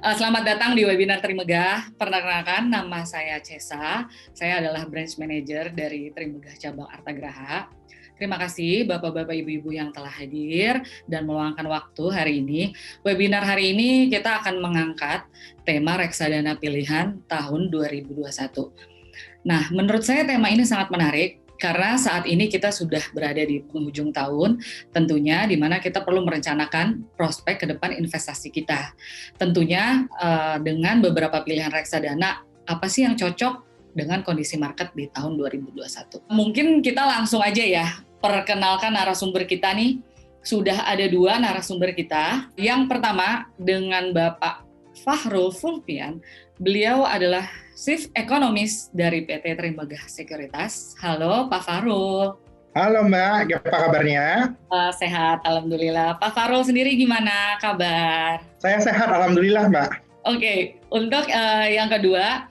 Selamat datang di webinar Trimegah. Perkenalkan, nama saya Cesa. Saya adalah branch manager dari Trimegah Cabang Artagraha. Terima kasih Bapak-Bapak, Ibu-Ibu yang telah hadir dan meluangkan waktu hari ini. Webinar hari ini kita akan mengangkat tema reksadana pilihan tahun 2021. Nah, menurut saya tema ini sangat menarik karena saat ini kita sudah berada di penghujung tahun, tentunya di mana kita perlu merencanakan prospek ke depan investasi kita. Tentunya dengan beberapa pilihan reksadana, apa sih yang cocok dengan kondisi market di tahun 2021. Mungkin kita langsung aja ya, perkenalkan narasumber kita nih. Sudah ada 2 narasumber kita. Yang pertama dengan Bapak Fahrul Fulvian. Beliau adalah Chief Economist dari PT Trimegah Sekuritas. Halo Pak Fahrul. Halo Mbak, apa kabarnya? Sehat, Alhamdulillah. Pak Fahrul sendiri gimana kabar? Saya sehat, Alhamdulillah Mbak. Oke, untuk yang kedua,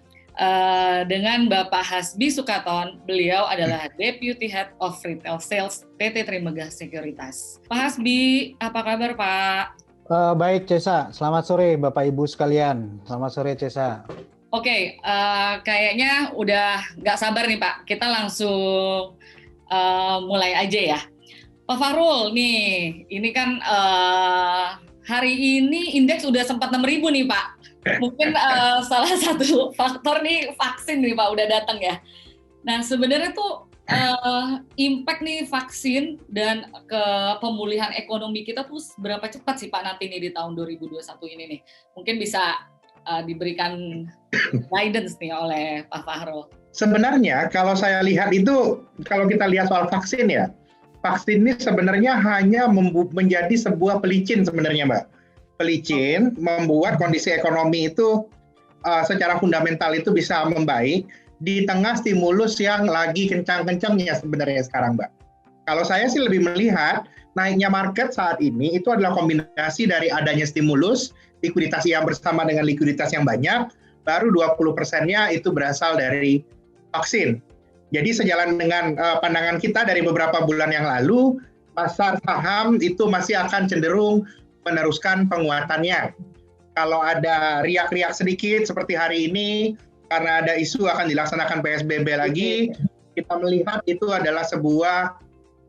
dengan Bapak Hasbi Sukaton, beliau adalah Deputy Head of Retail Sales PT Trimegah Sekuritas. Pak Hasbi, apa kabar Pak? Baik Cesa, selamat sore Bapak Ibu sekalian. Selamat sore Cesa. Oke, kayaknya udah nggak sabar nih Pak. Kita langsung mulai aja ya. Pak Fahrul nih, ini kan hari ini indeks udah sempat 6.000 nih Pak. Mungkin salah satu faktor nih vaksin nih Pak udah datang ya. Nah sebenarnya tuh impact nih vaksin dan ke pemulihan ekonomi kita tuh berapa cepat sih Pak nanti nih di tahun 2021 ini nih? Mungkin bisa diberikan guidance nih oleh Pak Fahrul. Sebenarnya kalau saya lihat itu, kalau kita lihat soal vaksin ya, vaksin ini sebenarnya hanya menjadi sebuah pelicin sebenarnya Mbak. Pelicin membuat kondisi ekonomi itu secara fundamental itu bisa membaik di tengah stimulus yang lagi kencang-kencangnya sebenarnya sekarang Mbak. Kalau saya sih lebih melihat naiknya market saat ini itu adalah kombinasi dari adanya stimulus, likuiditas yang bersama dengan likuiditas yang banyak, baru 20%-nya itu berasal dari vaksin. Jadi sejalan dengan pandangan kita dari beberapa bulan yang lalu, pasar saham itu masih akan cenderung meneruskan penguatannya. Kalau ada riak-riak sedikit seperti hari ini, karena ada isu akan dilaksanakan PSBB lagi, kita melihat itu adalah sebuah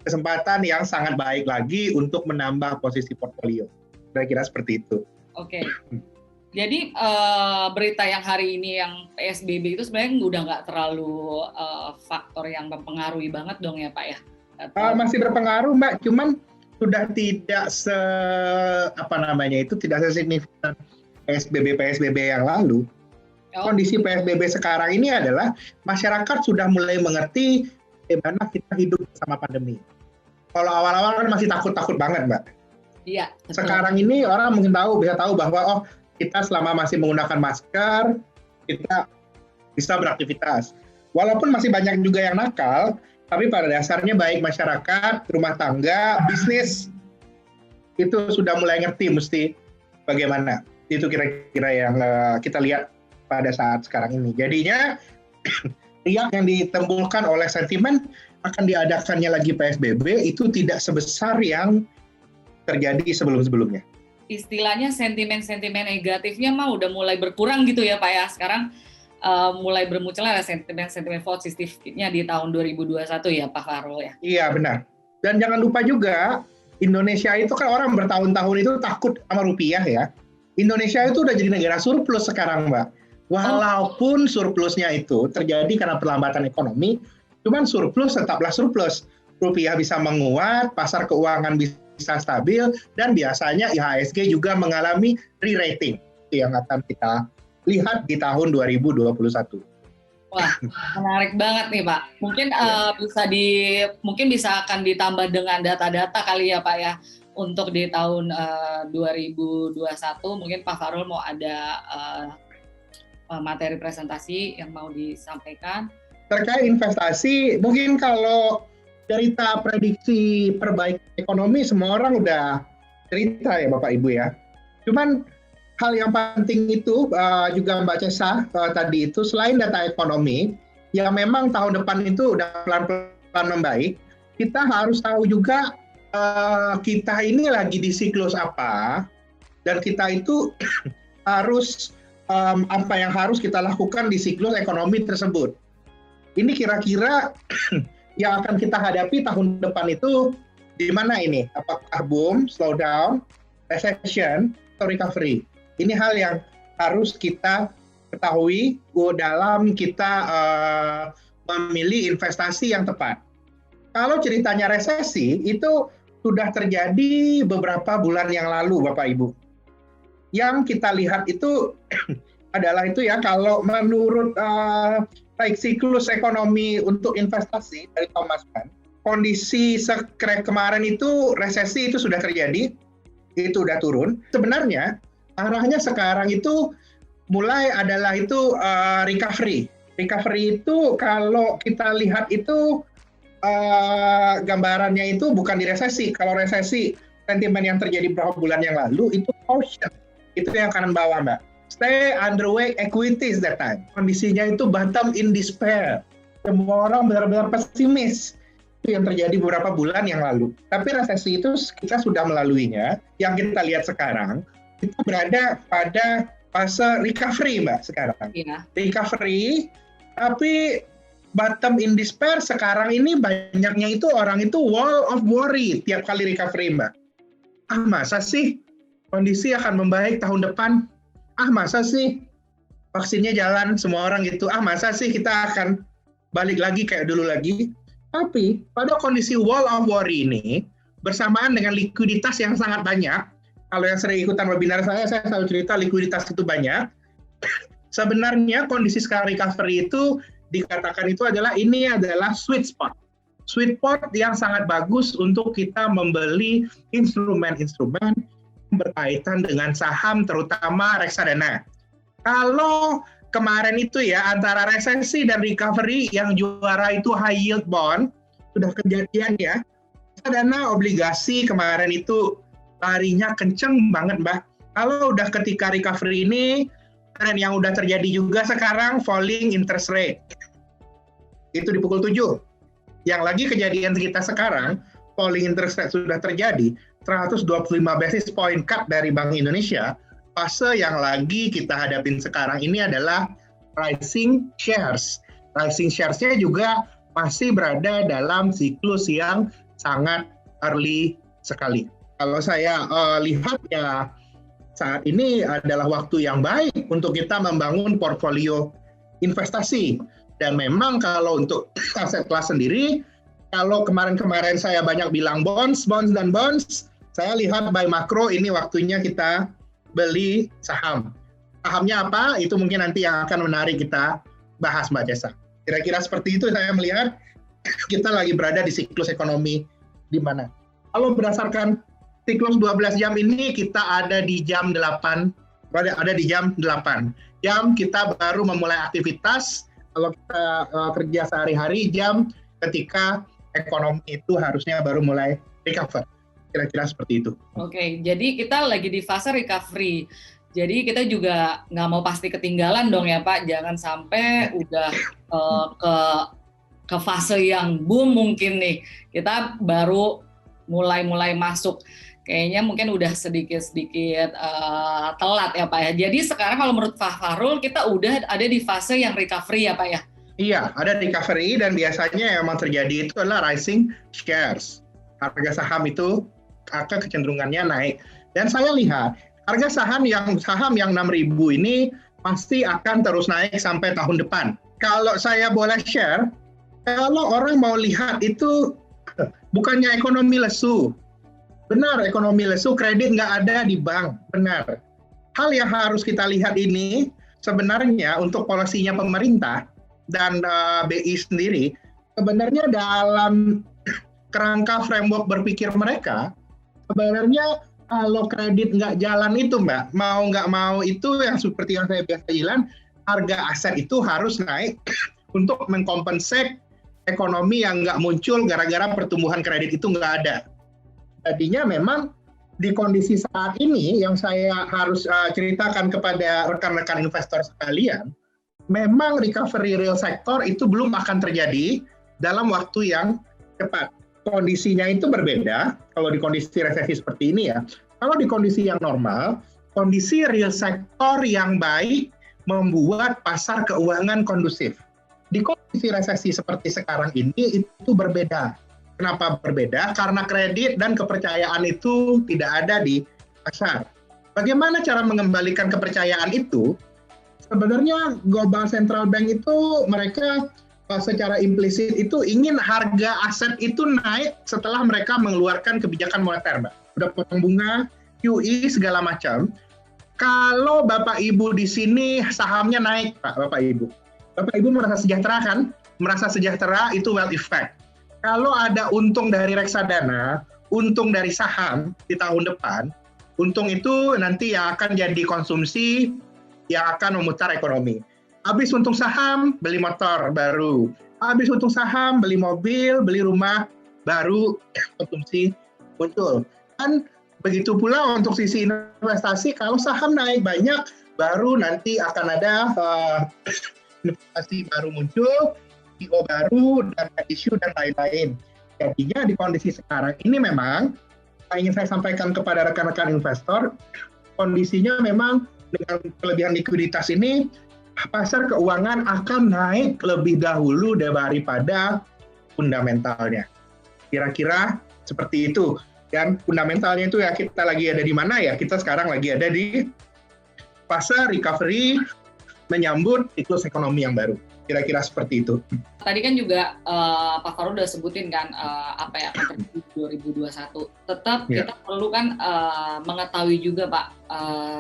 kesempatan yang sangat baik lagi untuk menambah posisi portfolio. Kira-kira seperti itu. Oke. Jadi berita yang hari ini yang PSBB itu sebenarnya udah nggak terlalu faktor yang mempengaruhi banget dong ya Pak ya? Masih berpengaruh Mbak, cuman sudah tidak tidak sesignifikan PSBB yang lalu. Kondisi PSBB sekarang ini adalah masyarakat sudah mulai mengerti bagaimana kita hidup bersama pandemi. Kalau awal-awal kan masih takut-takut banget Mbak. Iya. Betul. Sekarang ini orang mungkin bisa tahu bahwa kita selama masih menggunakan masker, kita bisa beraktivitas. Walaupun masih banyak juga yang nakal, tapi pada dasarnya baik masyarakat, rumah tangga, bisnis, itu sudah mulai ngerti mesti bagaimana. Itu kira-kira yang kita lihat pada saat sekarang ini. Jadinya riak yang ditimbulkan oleh sentimen akan diadakannya lagi PSBB itu tidak sebesar yang terjadi sebelum-sebelumnya. Istilahnya sentimen-sentimen negatifnya mah udah mulai berkurang gitu ya Pak ya. Sekarang mulai bermunculan sentimen-sentimen positifnya di tahun 2021 ya Pak Fahrul ya. Iya benar. Dan jangan lupa juga Indonesia itu kan orang bertahun-tahun itu takut sama rupiah ya. Indonesia itu udah jadi negara surplus sekarang Mbak. Walaupun surplusnya itu terjadi karena perlambatan ekonomi, cuman surplus tetaplah surplus. Rupiah bisa menguat, pasar keuangan bisa stabil, dan biasanya IHSG juga mengalami re-rating. Itu yang akan kita lihat di tahun 2021. Wah, menarik banget nih Pak. Mungkin bisa akan ditambah dengan data-data kali ya Pak ya. Untuk di tahun 2021 mungkin Pak Fahrul mau ada materi presentasi yang mau disampaikan? Terkait investasi, mungkin kalau cerita prediksi perbaikan ekonomi semua orang udah cerita ya Bapak Ibu ya. Cuman hal yang penting itu juga Mbak Cesa tadi itu selain data ekonomi yang memang tahun depan itu udah pelan-pelan membaik, kita harus tahu juga kita ini lagi di siklus apa dan kita itu harus apa yang harus kita lakukan di siklus ekonomi tersebut. Ini kira-kira yang akan kita hadapi tahun depan itu di mana ini? Apakah boom, slowdown, recession, atau recovery? Ini hal yang harus kita ketahui dalam kita memilih investasi yang tepat. Kalau ceritanya resesi, itu sudah terjadi beberapa bulan yang lalu, Bapak Ibu. Yang kita lihat itu adalah itu ya, kalau menurut baik siklus ekonomi untuk investasi dari Thomas Mann, kondisi kemarin itu resesi itu sudah terjadi, itu sudah turun. Sebenarnya arahnya sekarang itu mulai adalah itu recovery. Recovery itu kalau kita lihat itu gambarannya itu bukan di resesi. Kalau resesi, sentimen yang terjadi beberapa bulan yang lalu itu caution. Itu yang kanan bawah, Mbak. Stay underweight equities that time. Kondisinya itu bottom in despair. Semua orang benar-benar pesimis. Itu yang terjadi beberapa bulan yang lalu. Tapi resesi itu kita sudah melaluinya. Yang kita lihat sekarang, kita berada pada fase recovery, Mbak, sekarang. Iya. Recovery, tapi bottom in despair sekarang ini banyaknya itu orang itu wall of worry tiap kali recovery, Mbak. Masa sih kondisi akan membaik tahun depan? Masa sih vaksinnya jalan semua orang gitu? Masa sih kita akan balik lagi kayak dulu lagi? Tapi pada kondisi wall of worry ini, bersamaan dengan likuiditas yang sangat banyak, kalau yang sering ikutan webinar saya selalu cerita likuiditas itu banyak. Sebenarnya kondisi sekarang recovery itu dikatakan itu adalah sweet spot. Sweet spot yang sangat bagus untuk kita membeli instrumen-instrumen berkaitan dengan saham, terutama reksadana. Kalau kemarin itu ya, antara resesi dan recovery, yang juara itu high yield bond, sudah kejadian ya. Reksadana obligasi kemarin itu larinya kenceng banget, Mbak. Kalau udah ketika recovery ini, tren yang udah terjadi juga sekarang, falling interest rate. Itu di pukul 7. Yang lagi kejadian kita sekarang, falling interest rate sudah terjadi, 125 basis point cut dari Bank Indonesia. Fase yang lagi kita hadapin sekarang ini adalah rising shares. Rising shares-nya juga masih berada dalam siklus yang sangat early sekali. Kalau saya lihat ya, saat ini adalah waktu yang baik untuk kita membangun portfolio investasi. Dan memang kalau untuk aset kelas sendiri, kalau kemarin-kemarin saya banyak bilang bonds, saya lihat by makro ini waktunya kita beli saham. Sahamnya apa? Itu mungkin nanti yang akan menarik kita bahas, Mbak Jessa. Kira-kira seperti itu saya melihat kita lagi berada di siklus ekonomi di mana. Kalau berdasarkan siklus 12 jam ini kita ada di jam 8. Ada di jam 8. Jam kita baru memulai aktivitas. Kalau kita kerja sehari-hari, jam ketika ekonomi itu harusnya baru mulai recover. Kira-kira seperti itu. Oke, jadi kita lagi di fase recovery. Jadi kita juga nggak mau pasti ketinggalan dong ya Pak. Jangan sampai udah ke fase yang boom mungkin nih. Kita baru mulai masuk. Kayaknya mungkin udah sedikit-sedikit telat ya Pak ya. Jadi sekarang kalau menurut Pak Fahrul, kita udah ada di fase yang recovery ya Pak ya? Iya, ada recovery dan biasanya yang memang terjadi itu adalah rising shares. Harga saham itu akan kecenderungannya naik. Dan saya lihat harga saham yang 6.000 ini pasti akan terus naik sampai tahun depan. Kalau saya boleh share, kalau orang mau lihat itu bukannya ekonomi lesu. Benar, ekonomi lesu, kredit nggak ada di bank. Benar. Hal yang harus kita lihat ini sebenarnya untuk polisinya pemerintah dan BI sendiri, sebenarnya dalam kerangka framework berpikir mereka, sebenarnya kalau kredit nggak jalan itu Mbak, mau nggak mau itu yang seperti yang saya biasa bilang, harga aset itu harus naik untuk mengkompensate ekonomi yang nggak muncul gara-gara pertumbuhan kredit itu nggak ada. Jadinya memang di kondisi saat ini yang saya harus ceritakan kepada rekan-rekan investor sekalian, memang recovery real sector itu belum akan terjadi dalam waktu yang cepat. Kondisinya itu berbeda kalau di kondisi resesi seperti ini ya. Kalau di kondisi yang normal, kondisi real sektor yang baik membuat pasar keuangan kondusif. Di kondisi resesi seperti sekarang ini itu berbeda. Kenapa berbeda? Karena kredit dan kepercayaan itu tidak ada di pasar. Bagaimana cara mengembalikan kepercayaan itu? Sebenarnya Global Central Bank itu mereka secara implisit itu ingin harga aset itu naik setelah mereka mengeluarkan kebijakan moneter, Mbak. Udah potong bunga, QE segala macam. Kalau Bapak Ibu di sini sahamnya naik, Pak, Bapak Ibu. Bapak Ibu merasa sejahtera kan? Merasa sejahtera itu wealth effect. Kalau ada untung dari reksadana, untung dari saham di tahun depan, untung itu nanti yang akan jadi konsumsi yang akan memutar ekonomi. Habis untung saham, beli motor baru. Habis untung saham, beli mobil, beli rumah baru, konsumsi muncul. Dan begitu pula untuk sisi investasi, kalau saham naik banyak, baru nanti akan ada investasi baru muncul, IPO baru, dan isu dan lain-lain. Jadinya di kondisi sekarang ini memang, ingin saya sampaikan kepada rekan-rekan investor, kondisinya memang dengan kelebihan likuiditas ini, pasar keuangan akan naik lebih dahulu daripada fundamentalnya. Kira-kira seperti itu. Dan fundamentalnya itu ya kita lagi ada di mana ya? Kita sekarang lagi ada di fase recovery menyambut siklus ekonomi yang baru. Kira-kira seperti itu. Tadi kan juga Pak Faru udah sebutin kan apa yang akan terjadi 2021. Tetap kita perlu kan mengetahui juga Pak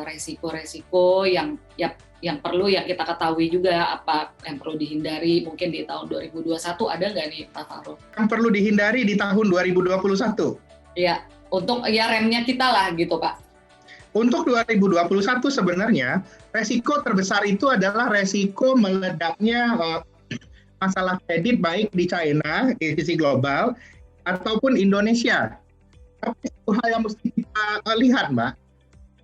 resiko-resiko yang perlu yang kita ketahui juga, apa yang perlu dihindari mungkin di tahun 2021 ada nggak nih Pak Faru? Yang perlu dihindari di tahun 2021? Iya, untuk ya remnya kita lah gitu Pak. Untuk 2021 sebenarnya resiko terbesar itu adalah resiko meledaknya masalah kredit baik di China, di sisi global, ataupun Indonesia. Tapi satu hal yang mesti kita lihat, Mbak,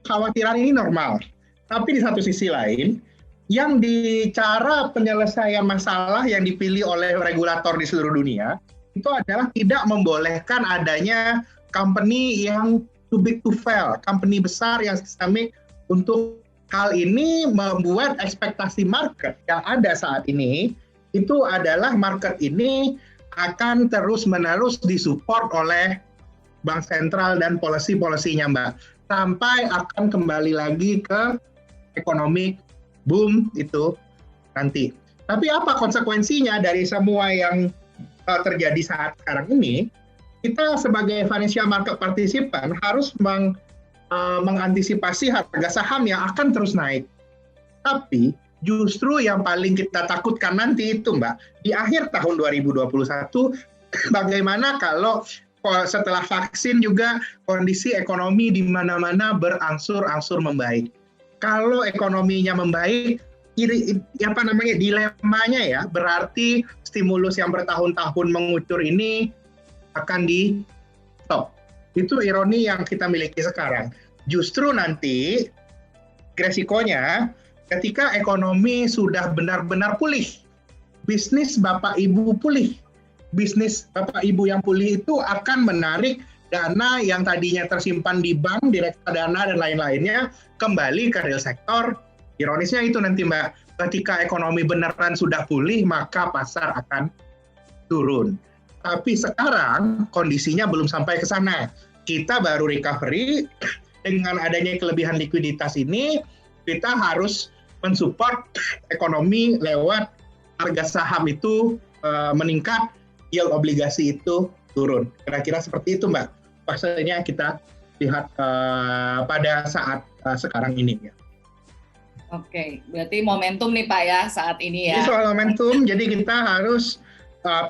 kekhawatiran ini normal. Tapi di satu sisi lain, yang di cara penyelesaian masalah yang dipilih oleh regulator di seluruh dunia, itu adalah tidak membolehkan adanya company yang too big to fail, company besar yang sistemik. Untuk hal ini membuat ekspektasi market yang ada saat ini, itu adalah market ini akan terus-menerus disupport oleh Bank Sentral dan policy-policy-nya, Mbak. Sampai akan kembali lagi ke economic boom itu nanti. Tapi apa konsekuensinya dari semua yang terjadi saat sekarang ini? Kita sebagai financial market participant harus mengantisipasi harga saham yang akan terus naik. Tapi justru yang paling kita takutkan nanti itu, Mbak, di akhir tahun 2021, bagaimana kalau setelah vaksin juga kondisi ekonomi di mana-mana berangsur-angsur membaik. Kalau ekonominya membaik, dilemanya ya, berarti stimulus yang bertahun-tahun mengucur ini akan di stop. Itu ironi yang kita miliki sekarang. Justru nanti resikonya ketika ekonomi sudah benar-benar pulih, bisnis Bapak Ibu pulih, bisnis Bapak Ibu yang pulih itu akan menarik dana yang tadinya tersimpan di bank, di reksadana dan lain-lainnya kembali ke real sektor. Ironisnya itu nanti, Mbak, ketika ekonomi beneran sudah pulih maka pasar akan turun. Tapi sekarang kondisinya belum sampai ke sana. Kita baru recovery, dengan adanya kelebihan likuiditas ini kita harus mensupport ekonomi lewat harga saham itu meningkat, yield obligasi itu turun. Kira-kira seperti itu, Mbak. Pastinya kita lihat pada saat sekarang ini. Ya. Oke, berarti momentum nih Pak ya saat ini ya. Ini soal momentum, jadi kita harus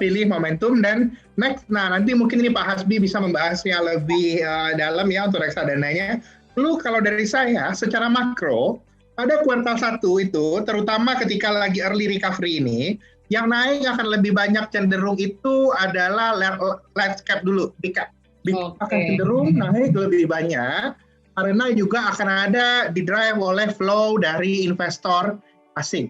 pilih momentum dan next. Nah, nanti mungkin ini Pak Hasbi bisa membahasnya lebih dalam ya untuk reksadananya. Lalu kalau dari saya, secara makro, pada kuartal 1 itu, terutama ketika lagi early recovery ini, yang naik akan lebih banyak cenderung itu adalah large cap dulu, big cap. Big cap akan cenderung naik lebih banyak, karena juga akan ada didrive oleh flow dari investor asing.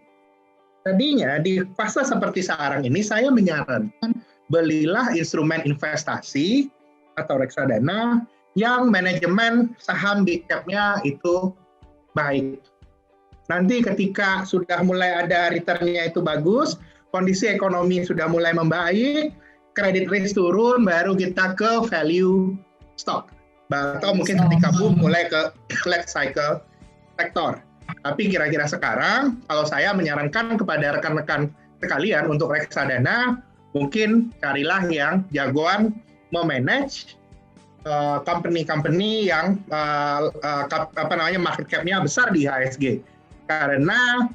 Tadinya di fase seperti sekarang ini saya menyarankan belilah instrumen investasi atau reksadana yang manajemen saham big cap-nya itu baik. Nanti ketika sudah mulai ada return-nya itu bagus, kondisi ekonomi sudah mulai membaik, credit risk turun, baru kita ke value stock. Atau mungkin ketika boom mulai ke late cycle sektor. Tapi kira-kira sekarang, kalau saya menyarankan kepada rekan-rekan sekalian untuk reksadana, mungkin carilah yang jagoan memanage company-company yang market cap-nya besar di IHSG. Karena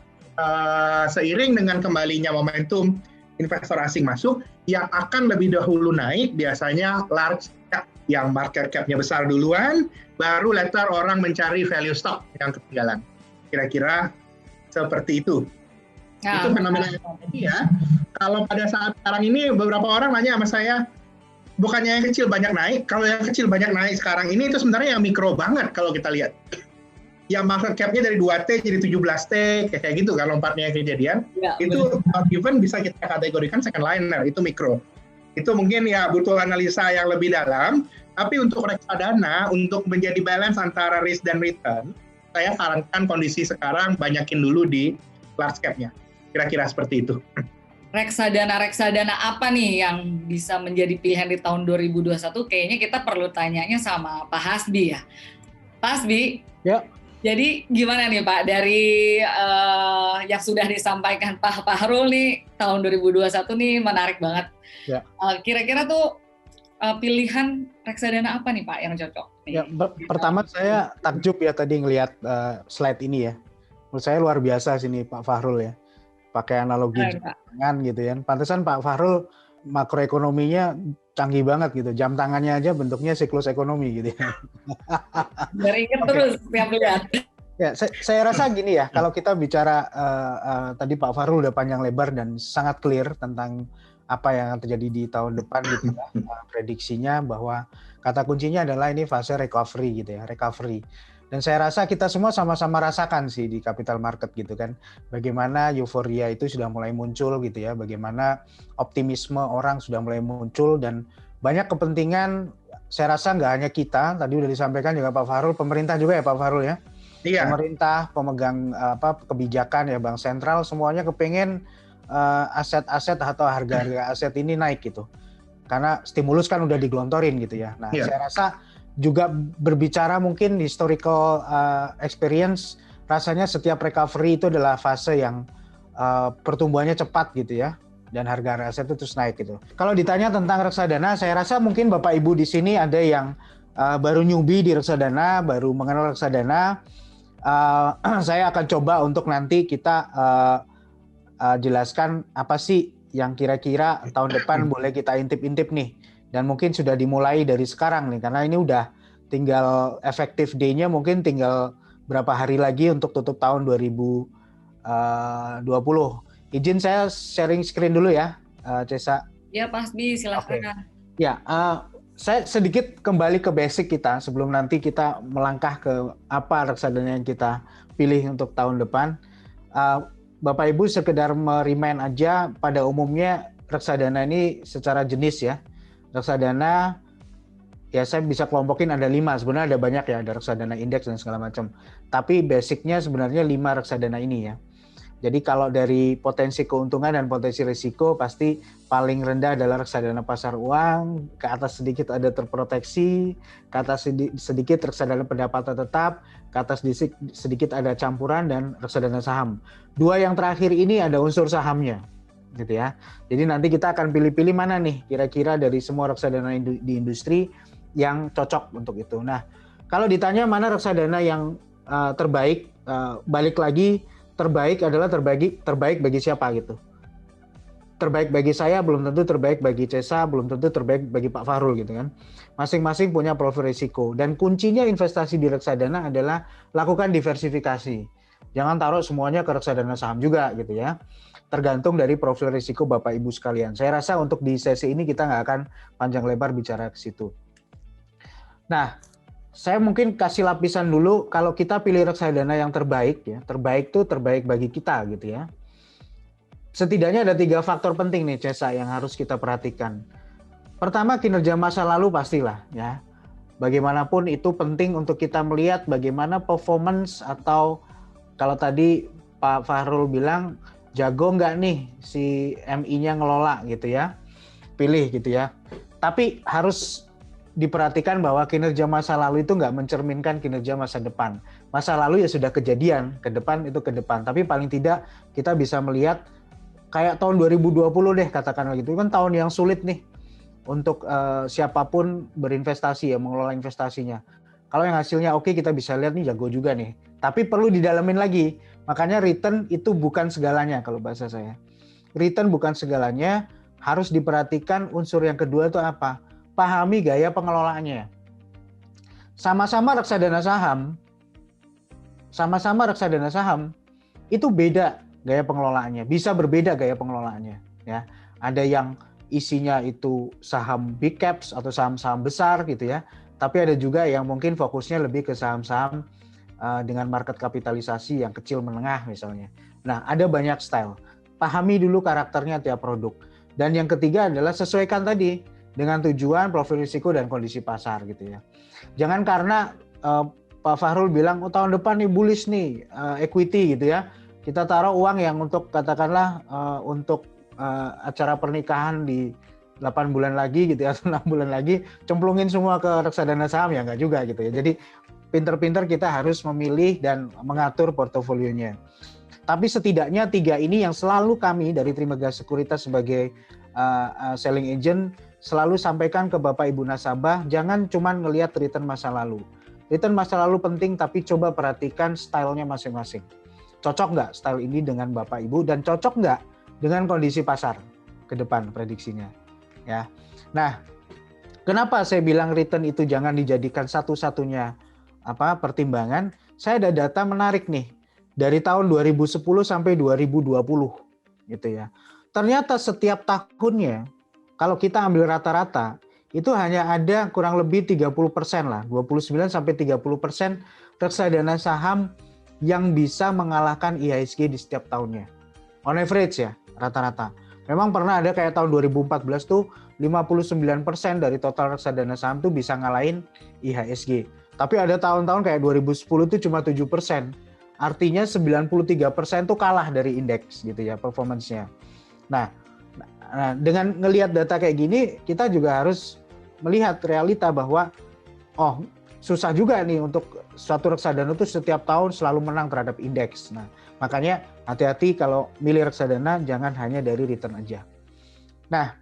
seiring dengan kembalinya momentum investor asing masuk, yang akan lebih dahulu naik biasanya large cap yang market cap-nya besar duluan, baru later orang mencari value stock yang ketinggalan. Kira-kira seperti itu. Nah, itu fenomena ini ya. Kalau pada saat sekarang ini beberapa orang nanya sama saya, bukannya yang kecil banyak naik, kalau yang kecil banyak naik sekarang ini itu sebenarnya yang mikro banget kalau kita lihat. Yang market cap-nya dari 2T jadi 17T, kayak gitu kan lompatnya kejadian. Ya, itu even bisa kita kategorikan second liner, itu mikro. Itu mungkin ya butuh analisa yang lebih dalam, tapi untuk reksadana, untuk menjadi balance antara risk dan return, saya sarankan kondisi sekarang banyakin dulu di large cap-nya. Kira-kira seperti itu. Reksadana apa nih yang bisa menjadi pilihan di tahun 2021? Kayaknya kita perlu tanyanya sama Pak Hasbi ya. Pak Hasbi, ya. Jadi gimana nih Pak, dari yang sudah disampaikan Pak Fahrul nih, tahun 2021 nih menarik banget. Ya. Kira-kira tuh pilihan reksadana apa nih Pak yang cocok? Nih? Ya, pertama saya takjub ya tadi ngelihat slide ini ya. Menurut saya luar biasa sini Pak Fahrul ya. Pakai analogi jangan gitu ya. Pantesan Pak Fahrul makroekonominya canggih banget gitu. Jam tangannya aja bentuknya siklus ekonomi gitu ya. Biar ingat terus setiap lihat. Ya, saya rasa gini ya, kalau kita bicara tadi Pak Fahrul udah panjang lebar dan sangat clear tentang apa yang akan terjadi di tahun depan gitu ya. Prediksinya bahwa kata kuncinya adalah ini fase recovery gitu ya, recovery. Dan saya rasa kita semua sama-sama rasakan sih di capital market gitu kan. Bagaimana euforia itu sudah mulai muncul gitu ya. Bagaimana optimisme orang sudah mulai muncul dan banyak kepentingan. Saya rasa nggak hanya kita, tadi udah disampaikan juga Pak Fahrul, pemerintah juga ya Pak Fahrul ya. Iya. Pemerintah, pemegang kebijakan ya Bank Sentral semuanya kepengen aset-aset atau harga-harga aset ini naik gitu. Karena stimulus kan udah digelontorin gitu ya. Nah, saya rasa juga berbicara mungkin historical experience, rasanya setiap recovery itu adalah fase yang pertumbuhannya cepat gitu ya, dan harga aset itu terus naik gitu. Kalau ditanya tentang reksadana, saya rasa mungkin Bapak Ibu di sini ada yang baru newbie di reksadana, baru mengenal reksadana. Saya akan coba untuk nanti kita jelaskan apa sih yang kira-kira tahun depan boleh kita intip-intip nih. Dan mungkin sudah dimulai dari sekarang nih, karena ini udah tinggal effective day-nya mungkin tinggal berapa hari lagi untuk tutup tahun 2020. Izin saya sharing screen dulu ya, Cesa. Ya, Pak Hasbi, silakan. Okay. Ya, saya sedikit kembali ke basic kita sebelum nanti kita melangkah ke apa reksadana yang kita pilih untuk tahun depan. Bapak Ibu sekedar me-remind aja, pada umumnya reksadana ini secara jenis ya. Reksadana, ya saya bisa kelompokin ada 5, sebenarnya ada banyak ya, ada reksadana indeks dan segala macam. Tapi basicnya sebenarnya 5 reksadana ini ya. Jadi kalau dari potensi keuntungan dan potensi risiko, pasti paling rendah adalah reksadana pasar uang, ke atas sedikit ada terproteksi, ke atas sedikit reksadana pendapatan tetap, ke atas sedikit ada campuran, dan reksadana saham. 2 yang terakhir ini ada unsur sahamnya. Gitu ya. Jadi nanti kita akan pilih-pilih mana nih kira-kira dari semua reksadana di industri yang cocok untuk itu. Nah, kalau ditanya mana reksadana yang terbaik, balik lagi terbaik adalah terbaik bagi siapa gitu. Terbaik bagi saya belum tentu terbaik bagi Cesa, belum tentu terbaik bagi Pak Fahrul gitu kan. Masing-masing punya profil risiko, dan kuncinya investasi di reksadana adalah lakukan diversifikasi. Jangan taruh semuanya ke reksadana saham juga gitu ya. Tergantung dari profil risiko Bapak Ibu sekalian. Saya rasa untuk di sesi ini kita nggak akan panjang lebar bicara ke situ. Nah, saya mungkin kasih lapisan dulu. Kalau kita pilih reksadana yang terbaik ya, terbaik itu terbaik bagi kita gitu ya. Setidaknya ada 3 faktor penting nih Cesa yang harus kita perhatikan. Pertama, kinerja masa lalu pastilah ya. bagaimanapun itu penting untuk kita melihat bagaimana performance, atau kalau tadi Pak Fahrul bilang jago nggak nih si MI-nya ngelola gitu ya, pilih gitu ya. Tapi harus diperhatikan bahwa kinerja masa lalu itu nggak mencerminkan kinerja masa depan. Masa lalu ya sudah kejadian, ke depan itu ke depan. Tapi paling tidak kita bisa melihat kayak tahun 2020 deh katakanlah gitu, kan tahun yang sulit nih untuk siapapun berinvestasi ya, mengelola investasinya. Kalau yang hasilnya oke, kita bisa lihat nih jago juga nih. Tapi perlu didalamin lagi. Makanya return itu bukan segalanya kalau bahasa saya. Return bukan segalanya, harus diperhatikan unsur yang kedua itu apa? Pahami gaya pengelolaannya. Sama-sama reksadana saham itu beda gaya pengelolaannya, bisa berbeda gaya pengelolaannya ya. Ada yang isinya itu saham big caps atau saham-saham besar gitu ya. Tapi ada juga yang mungkin fokusnya lebih ke saham-saham dengan market kapitalisasi yang kecil menengah misalnya. Nah, ada banyak style. Pahami dulu karakternya tiap produk. Dan yang ketiga adalah sesuaikan tadi dengan tujuan, profil risiko dan kondisi pasar gitu ya. Jangan karena Pak Fahrul bilang tahun depan nih bullish nih equity gitu ya. Kita taruh uang yang untuk katakanlah untuk acara pernikahan di 8 bulan lagi gitu ya, atau 6 bulan lagi, cemplungin semua ke reksadana saham ya enggak juga gitu ya. Jadi pinter-pinter kita harus memilih dan mengatur portofolionya. Tapi setidaknya 3 ini yang selalu kami dari Trimegah Sekuritas sebagai selling agent selalu sampaikan ke Bapak Ibu nasabah, jangan cuma ngelihat return masa lalu. Return masa lalu penting, tapi coba perhatikan stylenya masing-masing. Cocok nggak style ini dengan Bapak Ibu, dan cocok nggak dengan kondisi pasar ke depan prediksinya ya. Nah, kenapa saya bilang return itu jangan dijadikan satu-satunya pertimbangan? Saya ada data menarik nih dari tahun 2010 sampai 2020 gitu ya. Ternyata setiap tahunnya kalau kita ambil rata-rata itu hanya ada kurang lebih 30% lah, 29 sampai 30% reksadana saham yang bisa mengalahkan IHSG di setiap tahunnya. On average ya, rata-rata. Memang pernah ada kayak tahun 2014 tuh 59% dari total reksadana saham tuh bisa ngalahin IHSG. Tapi ada tahun-tahun kayak 2010 tuh cuma 7%. Artinya 93% tuh kalah dari indeks gitu ya performance-nya. Nah, dengan ngelihat data kayak gini, kita juga harus melihat realita bahwa susah juga nih untuk suatu reksadana itu setiap tahun selalu menang terhadap indeks. Nah, makanya hati-hati kalau milih reksadana, jangan hanya dari return aja. Nah,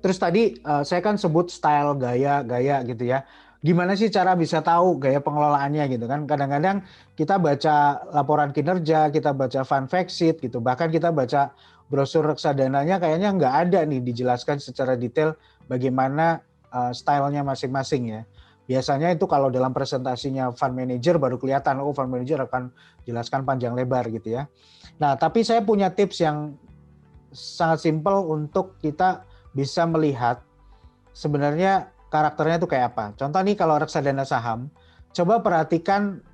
terus tadi saya kan sebut style, gaya gitu ya. Gimana sih cara bisa tahu gaya pengelolaannya gitu kan? Kadang-kadang kita baca laporan kinerja, kita baca fund fact sheet gitu. Bahkan kita baca brosur reksadananya kayaknya nggak ada nih dijelaskan secara detail bagaimana stylenya masing-masing ya. Biasanya itu kalau dalam presentasinya fund manager baru kelihatan, fund manager akan jelaskan panjang lebar gitu ya. Nah, tapi saya punya tips yang sangat simpel untuk kita bisa melihat sebenarnya karakternya itu kayak apa. Contoh nih kalau reksadana saham, coba perhatikan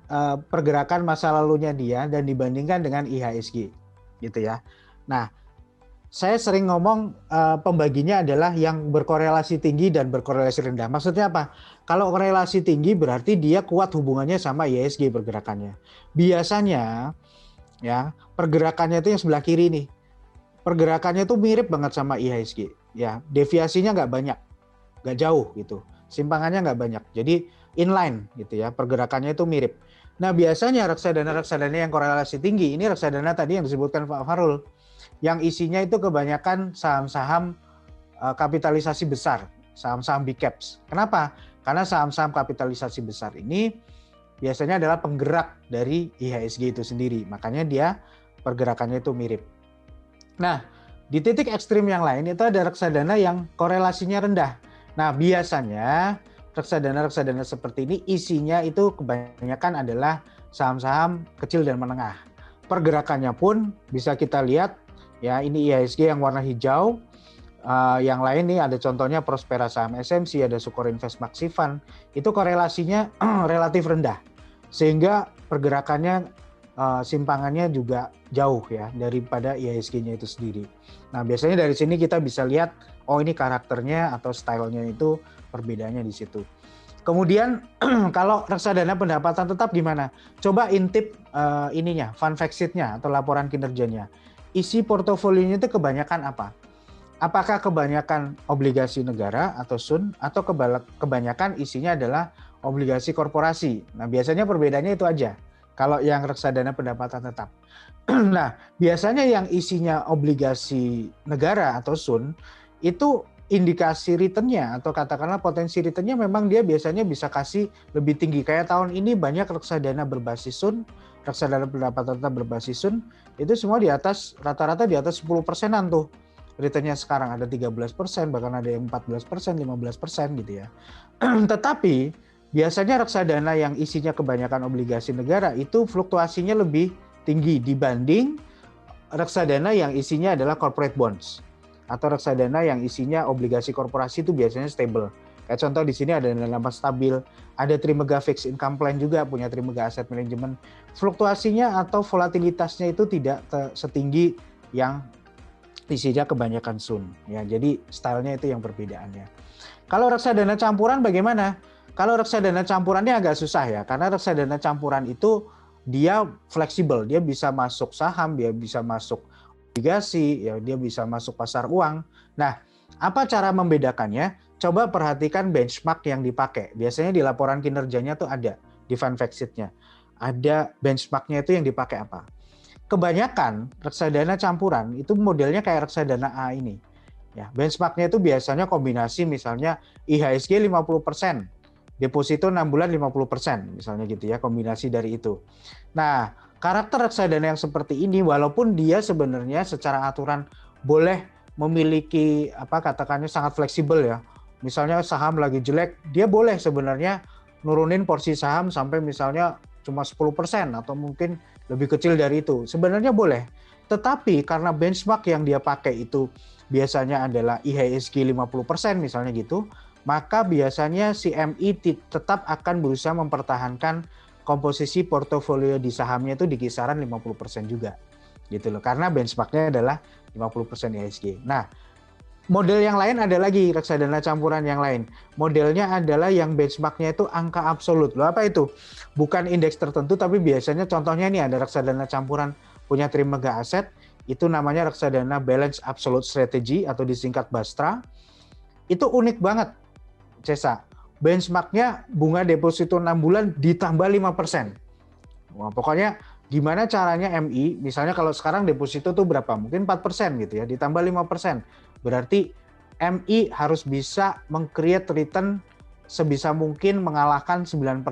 pergerakan masa lalunya dia dan dibandingkan dengan IHSG gitu ya. Nah, saya sering ngomong pembaginya adalah yang berkorelasi tinggi dan berkorelasi rendah. Maksudnya apa? Kalau korelasi tinggi berarti dia kuat hubungannya sama IHSG pergerakannya. Biasanya ya pergerakannya itu yang sebelah kiri nih. Pergerakannya itu mirip banget sama IHSG. Ya, deviasinya nggak banyak, nggak jauh gitu. Simpangannya nggak banyak. Jadi inline gitu ya. Pergerakannya itu mirip. Nah, biasanya reksadana yang korelasi tinggi, ini reksadana tadi yang disebutkan Pak Fahrul, yang isinya itu kebanyakan saham-saham kapitalisasi besar, saham-saham big caps. Kenapa? Karena saham-saham kapitalisasi besar ini biasanya adalah penggerak dari IHSG itu sendiri. Makanya dia pergerakannya itu mirip. Nah, di titik ekstrim yang lain itu ada reksadana yang korelasinya rendah. Nah, biasanya reksadana seperti ini isinya itu kebanyakan adalah saham-saham kecil dan menengah. Pergerakannya pun bisa kita lihat ya, ini IHSG yang warna hijau. Yang lain nih ada contohnya Prospera saham SMC, ada Sukor Invest Maxi Fund. Itu korelasinya relatif rendah. Sehingga pergerakannya simpangannya juga jauh ya daripada IHSG-nya itu sendiri. Nah, biasanya dari sini kita bisa lihat ini karakternya atau stylenya itu perbedaannya di situ. Kemudian kalau reksadana pendapatan tetap gimana? Coba intip ininya, fund fact sheet-nya atau laporan kinerjanya. Isi portofolionya itu kebanyakan apa? Apakah kebanyakan obligasi negara atau SUN atau kebanyakan isinya adalah obligasi korporasi? Nah, biasanya perbedaannya itu aja. Kalau yang reksadana pendapatan tetap. Nah, biasanya yang isinya obligasi negara atau SUN itu indikasi returnnya atau katakanlah potensi returnnya memang dia biasanya bisa kasih lebih tinggi. Kayak tahun ini banyak reksadana berbasis SUN, reksadana pendapatan tetap berbasis SUN, itu semua di atas, rata-rata di atas 10%-an tuh. Returnnya sekarang ada 13%, bahkan ada yang 14%, 15% gitu ya. Tetapi biasanya reksadana yang isinya kebanyakan obligasi negara itu fluktuasinya lebih tinggi dibanding reksadana yang isinya adalah corporate bonds atau reksadana yang isinya obligasi korporasi itu biasanya stable. Kayak contoh di sini ada nama stabil, ada Trimegah Fixed Income Plan juga punya Trimegah Asset Management. Fluktuasinya atau volatilitasnya itu tidak setinggi yang isinya kebanyakan SUN. Ya, jadi stylenya itu yang perbedaannya. Kalau reksadana campuran bagaimana? Kalau reksadana campurannya agak susah ya, karena reksadana campuran itu dia fleksibel, dia bisa masuk saham, dia bisa masuk obligasi, ya dia bisa masuk pasar uang. Nah, apa cara membedakannya? Coba perhatikan benchmark yang dipakai. Biasanya di laporan kinerjanya tuh ada di fund fact sheet-nya. Ada benchmarknya itu yang dipakai apa? Kebanyakan reksadana campuran itu modelnya kayak reksadana A ini. Ya, benchmarknya itu biasanya kombinasi misalnya IHSG 50%, deposito 6 bulan 50%, misalnya gitu ya, kombinasi dari itu. Nah, karakter reksadana yang seperti ini walaupun dia sebenarnya secara aturan boleh memiliki katakannya sangat fleksibel ya. Misalnya saham lagi jelek, dia boleh sebenarnya nurunin porsi saham sampai misalnya cuma 10% atau mungkin lebih kecil dari itu. Sebenarnya boleh. Tetapi karena benchmark yang dia pakai itu biasanya adalah IHSG 50% misalnya gitu, maka biasanya si MI tetap akan berusaha mempertahankan komposisi portofolio di sahamnya itu di kisaran 50% juga. Gitu loh. Karena benchmarknya adalah 50% IHSG. Nah, model yang lain ada lagi, reksadana campuran yang lain. Modelnya adalah yang benchmarknya itu angka absolut. Loh, apa itu? Bukan indeks tertentu, tapi biasanya contohnya ini ada reksadana campuran punya Trimegah Aset, itu namanya reksadana Balance Absolute Strategy atau disingkat BASTRA. Itu unik banget, Cesa. Benchmarknya bunga deposito 6 bulan ditambah 5%. Wah, pokoknya gimana caranya MI, misalnya kalau sekarang deposito tuh berapa? Mungkin 4% gitu ya, ditambah 5%. Berarti MI harus bisa meng-create return sebisa mungkin mengalahkan 9%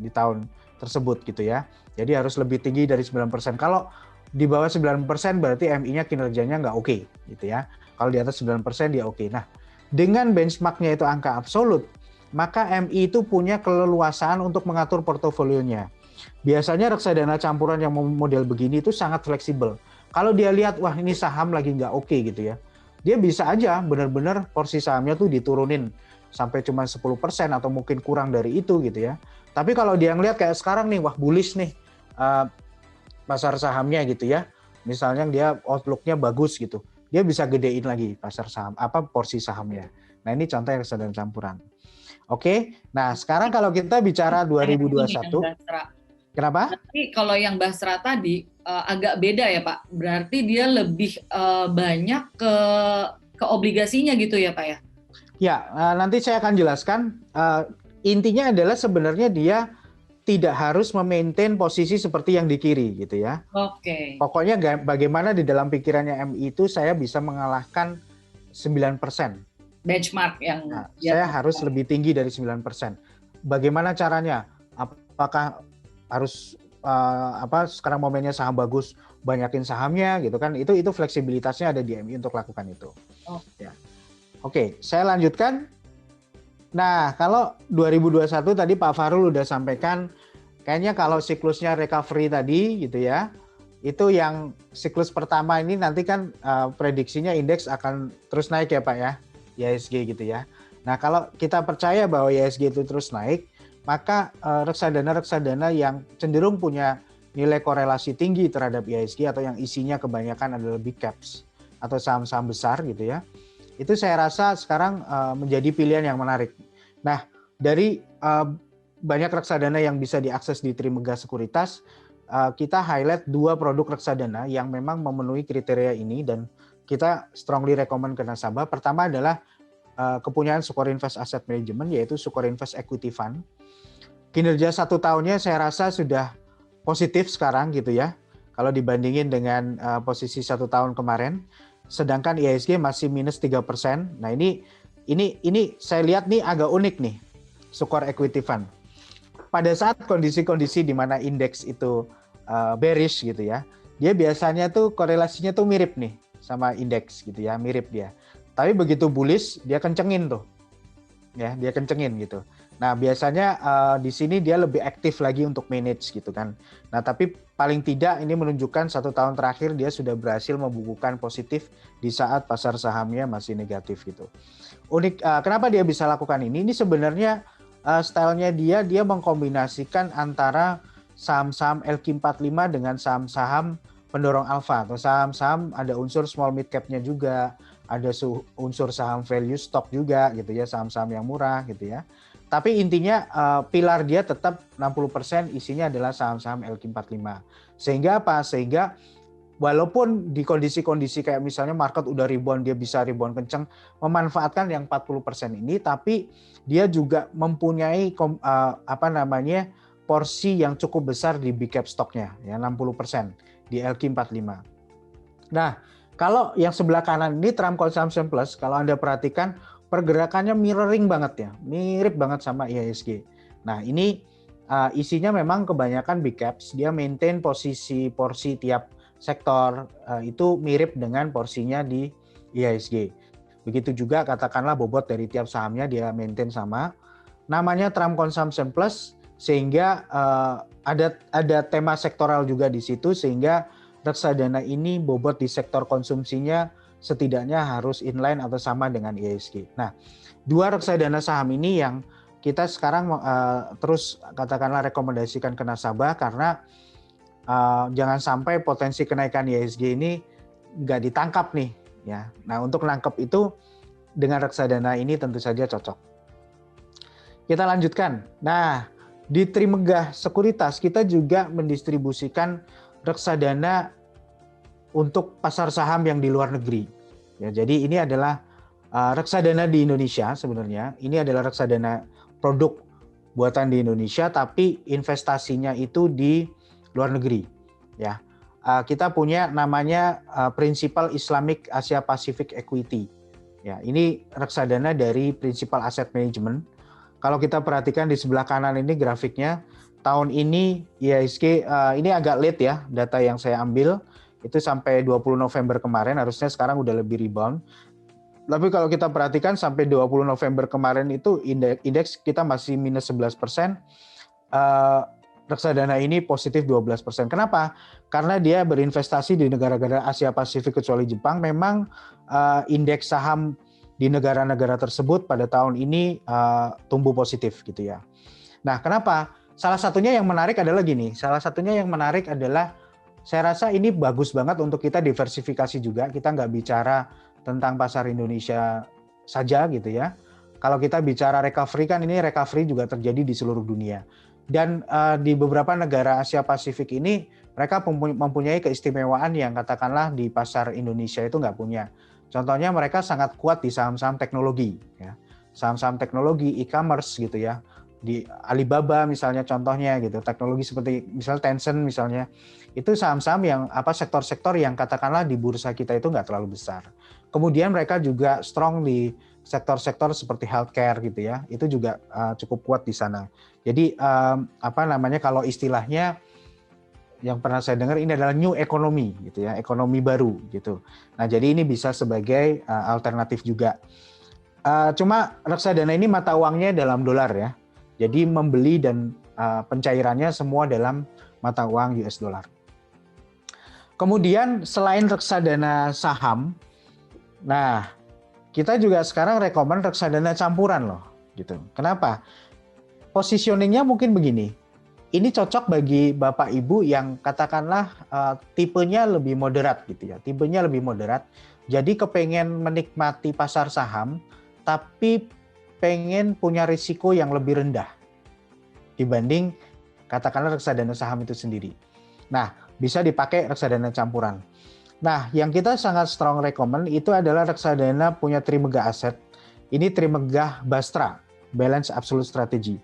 di tahun tersebut gitu ya. Jadi harus lebih tinggi dari 9%. Kalau di bawah 9% berarti MI-nya kinerjanya nggak oke gitu ya. Kalau di atas 9% dia oke. Nah, dengan benchmark-nya itu angka absolut, maka MI itu punya keleluasaan untuk mengatur portofolionya. Biasanya reksadana campuran yang model begini itu sangat fleksibel. Kalau dia lihat, wah ini saham lagi nggak oke gitu ya, dia bisa aja benar-benar porsi sahamnya tuh diturunin sampai cuma 10% atau mungkin kurang dari itu gitu ya. Tapi kalau dia ngelihat kayak sekarang nih, wah bullish nih pasar sahamnya gitu ya, misalnya dia outlook-nya bagus gitu, dia bisa gedein lagi pasar saham, porsi sahamnya. Nah ini contoh yang reksadana campuran. Oke, nah sekarang kalau kita bicara 2021, kenapa? Tapi kalau yang Basra tadi agak beda ya Pak, berarti dia lebih banyak ke obligasinya gitu ya Pak ya? Ya, nanti saya akan jelaskan. Intinya adalah sebenarnya dia tidak harus memaintain posisi seperti yang di kiri gitu ya. Oke. Pokoknya bagaimana di dalam pikirannya MI itu saya bisa mengalahkan 9%. Benchmark yang saya harus lebih tinggi dari 9%. Bagaimana caranya? Apakah harus sekarang momennya saham bagus, banyakin sahamnya gitu kan? Itu fleksibilitasnya ada di MI untuk lakukan itu. Oh. Ya. Oke, saya lanjutkan. Nah, kalau 2021 tadi Pak Farul udah sampaikan, kayaknya kalau siklusnya recovery tadi gitu ya, itu yang siklus pertama ini nanti kan prediksinya indeks akan terus naik ya Pak ya. IHSG gitu ya. Nah kalau kita percaya bahwa IHSG itu terus naik, maka reksadana-reksadana yang cenderung punya nilai korelasi tinggi terhadap IHSG atau yang isinya kebanyakan adalah big caps atau saham-saham besar gitu ya, itu saya rasa sekarang menjadi pilihan yang menarik. Nah dari banyak reksadana yang bisa diakses di Trimegah Sekuritas, kita highlight 2 produk reksadana yang memang memenuhi kriteria ini dan kita strongly recommend ke nasabah. Pertama adalah kepunyaan Sukor Invest Asset Management, yaitu Sukor Invest Equity Fund. Kinerja 1 tahunnya saya rasa sudah positif sekarang gitu ya, kalau dibandingin dengan posisi 1 tahun kemarin. Sedangkan IHSG masih minus 3%. Nah ini saya lihat nih agak unik nih, Sukor Equity Fund. Pada saat kondisi-kondisi di mana indeks itu bearish gitu ya, dia biasanya tuh korelasinya tuh mirip nih sama indeks gitu ya, mirip dia. Tapi begitu bullish dia kencengin tuh, ya dia kencengin gitu. Nah biasanya di sini dia lebih aktif lagi untuk manage gitu kan. Nah tapi paling tidak ini menunjukkan 1 tahun terakhir dia sudah berhasil membukukan positif di saat pasar sahamnya masih negatif gitu. Unik, kenapa dia bisa lakukan ini? Ini sebenarnya stylenya dia mengkombinasikan antara saham-saham LQ45 dengan saham-saham pendorong alfa atau saham-saham ada unsur small mid cap-nya juga, ada unsur saham value stock juga gitu ya, saham-saham yang murah gitu ya. Tapi intinya pilar dia tetap 60% isinya adalah saham-saham LQ45. Sehingga apa? Sehingga walaupun di kondisi-kondisi kayak misalnya market udah rebound, dia bisa rebound kenceng, memanfaatkan yang 40% ini, tapi dia juga mempunyai porsi yang cukup besar di big cap stoknya, ya 60% di LQ45. Nah, kalau yang sebelah kanan ini Trump Consumption Plus, kalau Anda perhatikan pergerakannya mirroring banget ya, mirip banget sama IHSG. Nah, ini isinya memang kebanyakan big caps, dia maintain porsi tiap sektor itu mirip dengan porsinya di IHSG. Begitu juga katakanlah bobot dari tiap sahamnya dia maintain sama. Namanya Trump Consumption Plus sehingga ada tema sektoral juga di situ sehingga reksadana ini bobot di sektor konsumsinya setidaknya harus inline atau sama dengan IHSG. Nah, 2 reksadana saham ini yang kita sekarang terus katakanlah rekomendasikan ke nasabah karena jangan sampai potensi kenaikan IHSG ini nggak ditangkap nih ya. Nah untuk nangkep itu dengan reksadana ini tentu saja cocok. Kita lanjutkan. Nah di Trimegah Sekuritas kita juga mendistribusikan reksadana untuk pasar saham yang di luar negeri. Ya, jadi ini adalah reksadana di Indonesia sebenarnya. Ini adalah reksadana produk buatan di Indonesia tapi investasinya itu di luar negeri ya. Kita punya namanya Principal Islamic Asia Pacific Equity ya. Ini reksadana dari Principal Asset Management. Kalau kita perhatikan di sebelah kanan ini grafiknya, tahun ini IHSG ini agak late ya data yang saya ambil, itu sampai 20 November kemarin, harusnya sekarang udah lebih rebound. Tapi kalau kita perhatikan sampai 20 November kemarin itu indeks kita masih minus 11%. Reksadana ini positif 12%. Kenapa? Karena dia berinvestasi di negara-negara Asia Pasifik kecuali Jepang. Memang indeks saham di negara-negara tersebut pada tahun ini tumbuh positif gitu ya. Nah, kenapa? Salah satunya yang menarik adalah gini. Salah satunya yang menarik adalah saya rasa ini bagus banget untuk kita diversifikasi juga. Kita nggak bicara tentang pasar Indonesia saja gitu ya. Kalau kita bicara recovery kan ini recovery juga terjadi di seluruh dunia. Dan di beberapa negara Asia Pasifik ini mereka mempunyai keistimewaan yang katakanlah di pasar Indonesia itu nggak punya. Contohnya mereka sangat kuat di saham-saham teknologi, ya. Saham-saham teknologi, e-commerce gitu ya. Di Alibaba misalnya contohnya gitu, teknologi seperti misalnya Tencent misalnya, itu saham-saham yang sektor-sektor yang katakanlah di bursa kita itu nggak terlalu besar. Kemudian mereka juga strong di sektor-sektor seperti healthcare gitu ya, itu juga cukup kuat di sana. Jadi kalau istilahnya yang pernah saya dengar ini adalah new economy gitu ya, ekonomi baru gitu. Nah jadi ini bisa sebagai alternatif juga. Cuma reksadana ini mata uangnya dalam dolar ya, jadi membeli dan pencairannya semua dalam mata uang US dollar. Kemudian selain reksadana saham, nah kita juga sekarang rekomen reksadana campuran loh, gitu. Kenapa? Positioningnya mungkin begini. Ini cocok bagi Bapak Ibu yang katakanlah tipenya lebih moderat gitu ya. Tipenya lebih moderat. Jadi kepengen menikmati pasar saham, tapi pengen punya risiko yang lebih rendah dibanding katakanlah reksadana saham itu sendiri. Nah, bisa dipakai reksadana campuran. Nah, yang kita sangat strong recommend itu adalah reksadana punya Trimegah Aset. Ini Trimegah Bastra, Balance Absolute Strategy.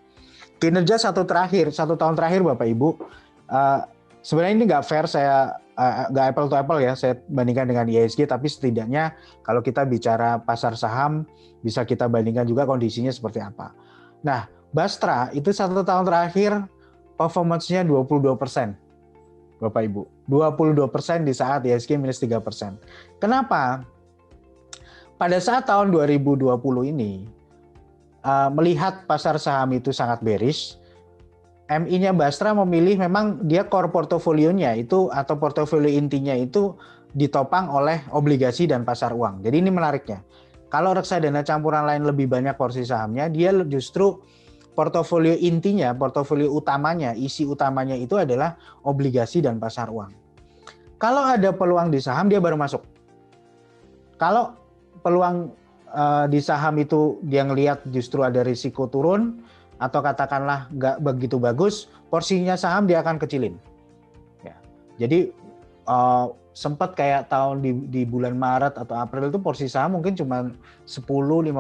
Kinerja satu tahun terakhir Bapak Ibu, sebenarnya ini nggak fair, saya nggak apple to apple ya, saya bandingkan dengan IHSG, tapi setidaknya kalau kita bicara pasar saham, bisa kita bandingkan juga kondisinya seperti apa. Nah, Bastra itu satu tahun terakhir performance-nya 22%. Bapak Ibu, 22% di saat IHSG minus 3%. Kenapa? Pada saat tahun 2020 ini, melihat pasar saham itu sangat bearish, MI-nya Bastra memilih memang dia core portofolionya itu atau portofolio intinya itu ditopang oleh obligasi dan pasar uang. Jadi ini menariknya. Kalau reksadana campuran lain lebih banyak porsi sahamnya, dia justru portofolio intinya, portofolio utamanya, isi utamanya itu adalah obligasi dan pasar uang. Kalau ada peluang di saham, dia baru masuk. Kalau peluang di saham itu dia ngelihat justru ada risiko turun, atau katakanlah nggak begitu bagus, porsinya saham dia akan kecilin. Ya. Jadi sempat kayak tahun di bulan Maret atau April itu porsi saham mungkin cuma 10-15%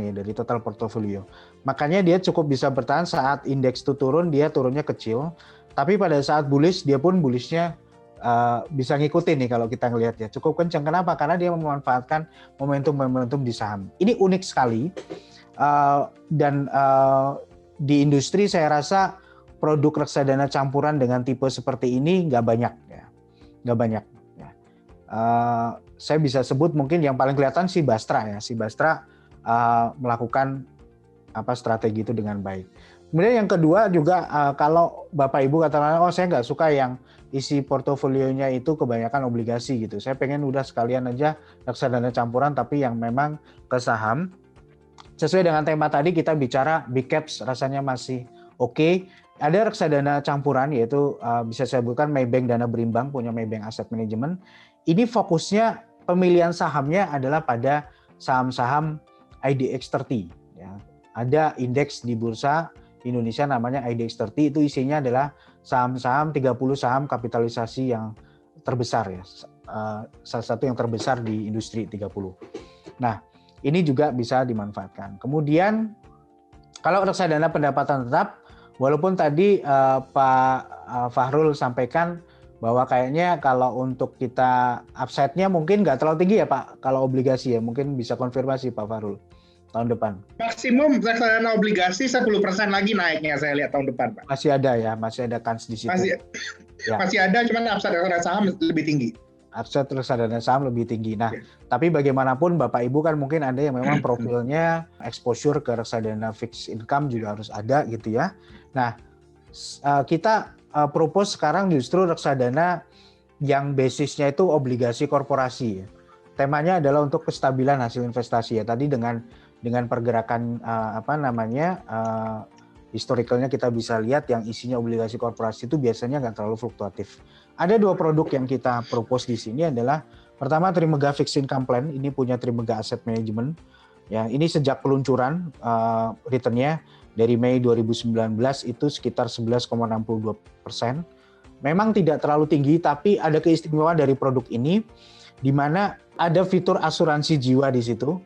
ya dari total portofolio. Makanya dia cukup bisa bertahan saat indeks itu turun, dia turunnya kecil. Tapi pada saat bullish, dia pun bullishnya bisa ngikutin nih kalau kita ngelihat ya. Cukup kencang. Kenapa? Karena dia memanfaatkan momentum-momentum di saham. Ini unik sekali. Dan di industri saya rasa produk reksadana campuran dengan tipe seperti ini nggak banyak ya. Nggak banyak. Saya bisa sebut mungkin yang paling kelihatan si Bastra ya. Si Bastra melakukan strategi itu dengan baik. Kemudian yang kedua juga kalau Bapak Ibu katakan saya nggak suka yang isi portofolionya itu kebanyakan obligasi gitu. Saya pengen udah sekalian aja reksadana campuran tapi yang memang ke saham. Sesuai dengan tema tadi kita bicara big caps rasanya masih oke. Ada reksadana campuran yaitu bisa saya sebutkan Maybank Dana Berimbang punya Maybank Asset Management. Ini fokusnya pemilihan sahamnya adalah pada saham-saham IDX 30 ya. Ada indeks di bursa Indonesia namanya IDX 30, itu isinya adalah saham-saham 30 saham kapitalisasi yang terbesar ya. Salah satu yang terbesar di industri 30. Nah, ini juga bisa dimanfaatkan. Kemudian kalau reksadana pendapatan tetap, walaupun tadi Pak Fahrul sampaikan bahwa kayaknya kalau untuk kita upside-nya mungkin nggak terlalu tinggi ya Pak, kalau obligasi ya, mungkin bisa konfirmasi Pak Fahrul tahun depan. Maksimum reksadana obligasi 10% lagi naiknya saya lihat tahun depan Pak. Masih ada ya, masih ada kans di situ. Masih ada, cuman upside reksadana saham lebih tinggi. Upside reksadana saham lebih tinggi. Nah, tapi bagaimanapun Bapak Ibu kan mungkin ada yang memang profilnya exposure ke reksadana fixed income juga harus ada gitu ya. Nah, kita propose sekarang justru reksadana yang basisnya itu obligasi korporasi. Temanya adalah untuk kestabilan hasil investasi ya. Tadi dengan pergerakan historicalnya kita bisa lihat yang isinya obligasi korporasi itu biasanya nggak terlalu fluktuatif. Ada dua produk yang kita propose di sini adalah pertama Trimegah Fixed Income Plan, ini punya Trimegah Asset Management. Ya, ini sejak peluncuran returnnya dari Mei 2019 itu sekitar 11,62%. Memang tidak terlalu tinggi, tapi ada keistimewaan dari produk ini di mana ada fitur asuransi jiwa di situ.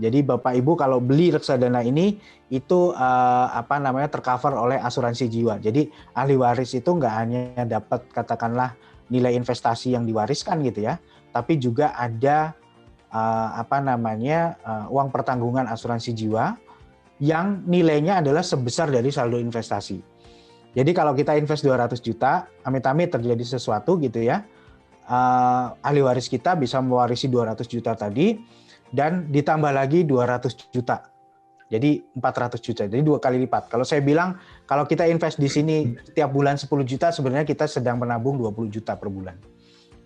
Jadi Bapak Ibu kalau beli reksadana ini itu tercover oleh asuransi jiwa. Jadi ahli waris itu nggak hanya dapat katakanlah nilai investasi yang diwariskan gitu ya, tapi juga ada uang pertanggungan asuransi jiwa yang nilainya adalah sebesar dari saldo investasi. Jadi kalau kita invest 200 juta, amit-amit terjadi sesuatu gitu ya, ahli waris kita bisa mewarisi 200 juta tadi dan ditambah lagi 200 juta. Jadi 400 juta. Jadi 2 kali lipat. Kalau saya bilang kalau kita invest di sini setiap bulan 10 juta sebenarnya kita sedang menabung 20 juta per bulan.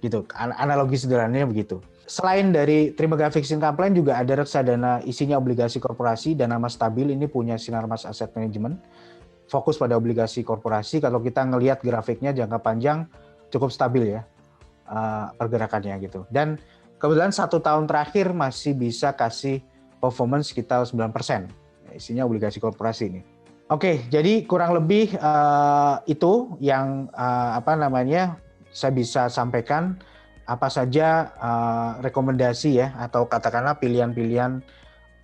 Gitu. Analogi sederhananya begitu. Selain dari Trimegah Fixed Income Plan juga ada reksadana isinya obligasi korporasi dan nama stabil, ini punya Sinarmas Asset Management. Fokus pada obligasi korporasi. Kalau kita ngelihat grafiknya jangka panjang cukup stabil ya pergerakannya gitu. Dan kebetulan 1 tahun terakhir masih bisa kasih performance sekitar 9%. isinya obligasi korporasi ini. Oke, jadi kurang lebih itu yang saya bisa sampaikan. Apa saja rekomendasi ya atau katakanlah pilihan-pilihan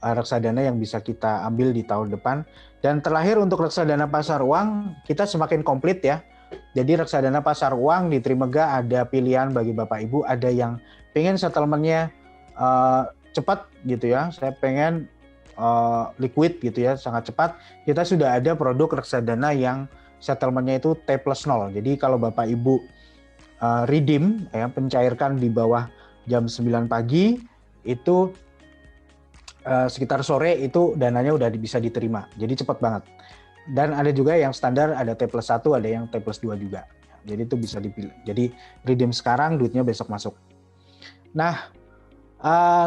reksadana yang bisa kita ambil di tahun depan. Dan terakhir untuk reksadana pasar uang kita semakin komplit ya. Jadi reksadana pasar uang di Trimegah ada pilihan bagi Bapak Ibu, ada yang pengen settlement-nya cepat gitu ya. Saya pengen liquid gitu ya, sangat cepat. Kita sudah ada produk reksadana yang settlement-nya itu T+0. Jadi kalau Bapak Ibu redeem ya, pencairkan di bawah jam 9 pagi itu sekitar sore itu dananya udah bisa diterima. Jadi cepat banget. Dan ada juga yang standar ada T+1, ada yang T+2 juga. Jadi itu bisa dipilih. Jadi redeem sekarang, duitnya besok masuk. Nah,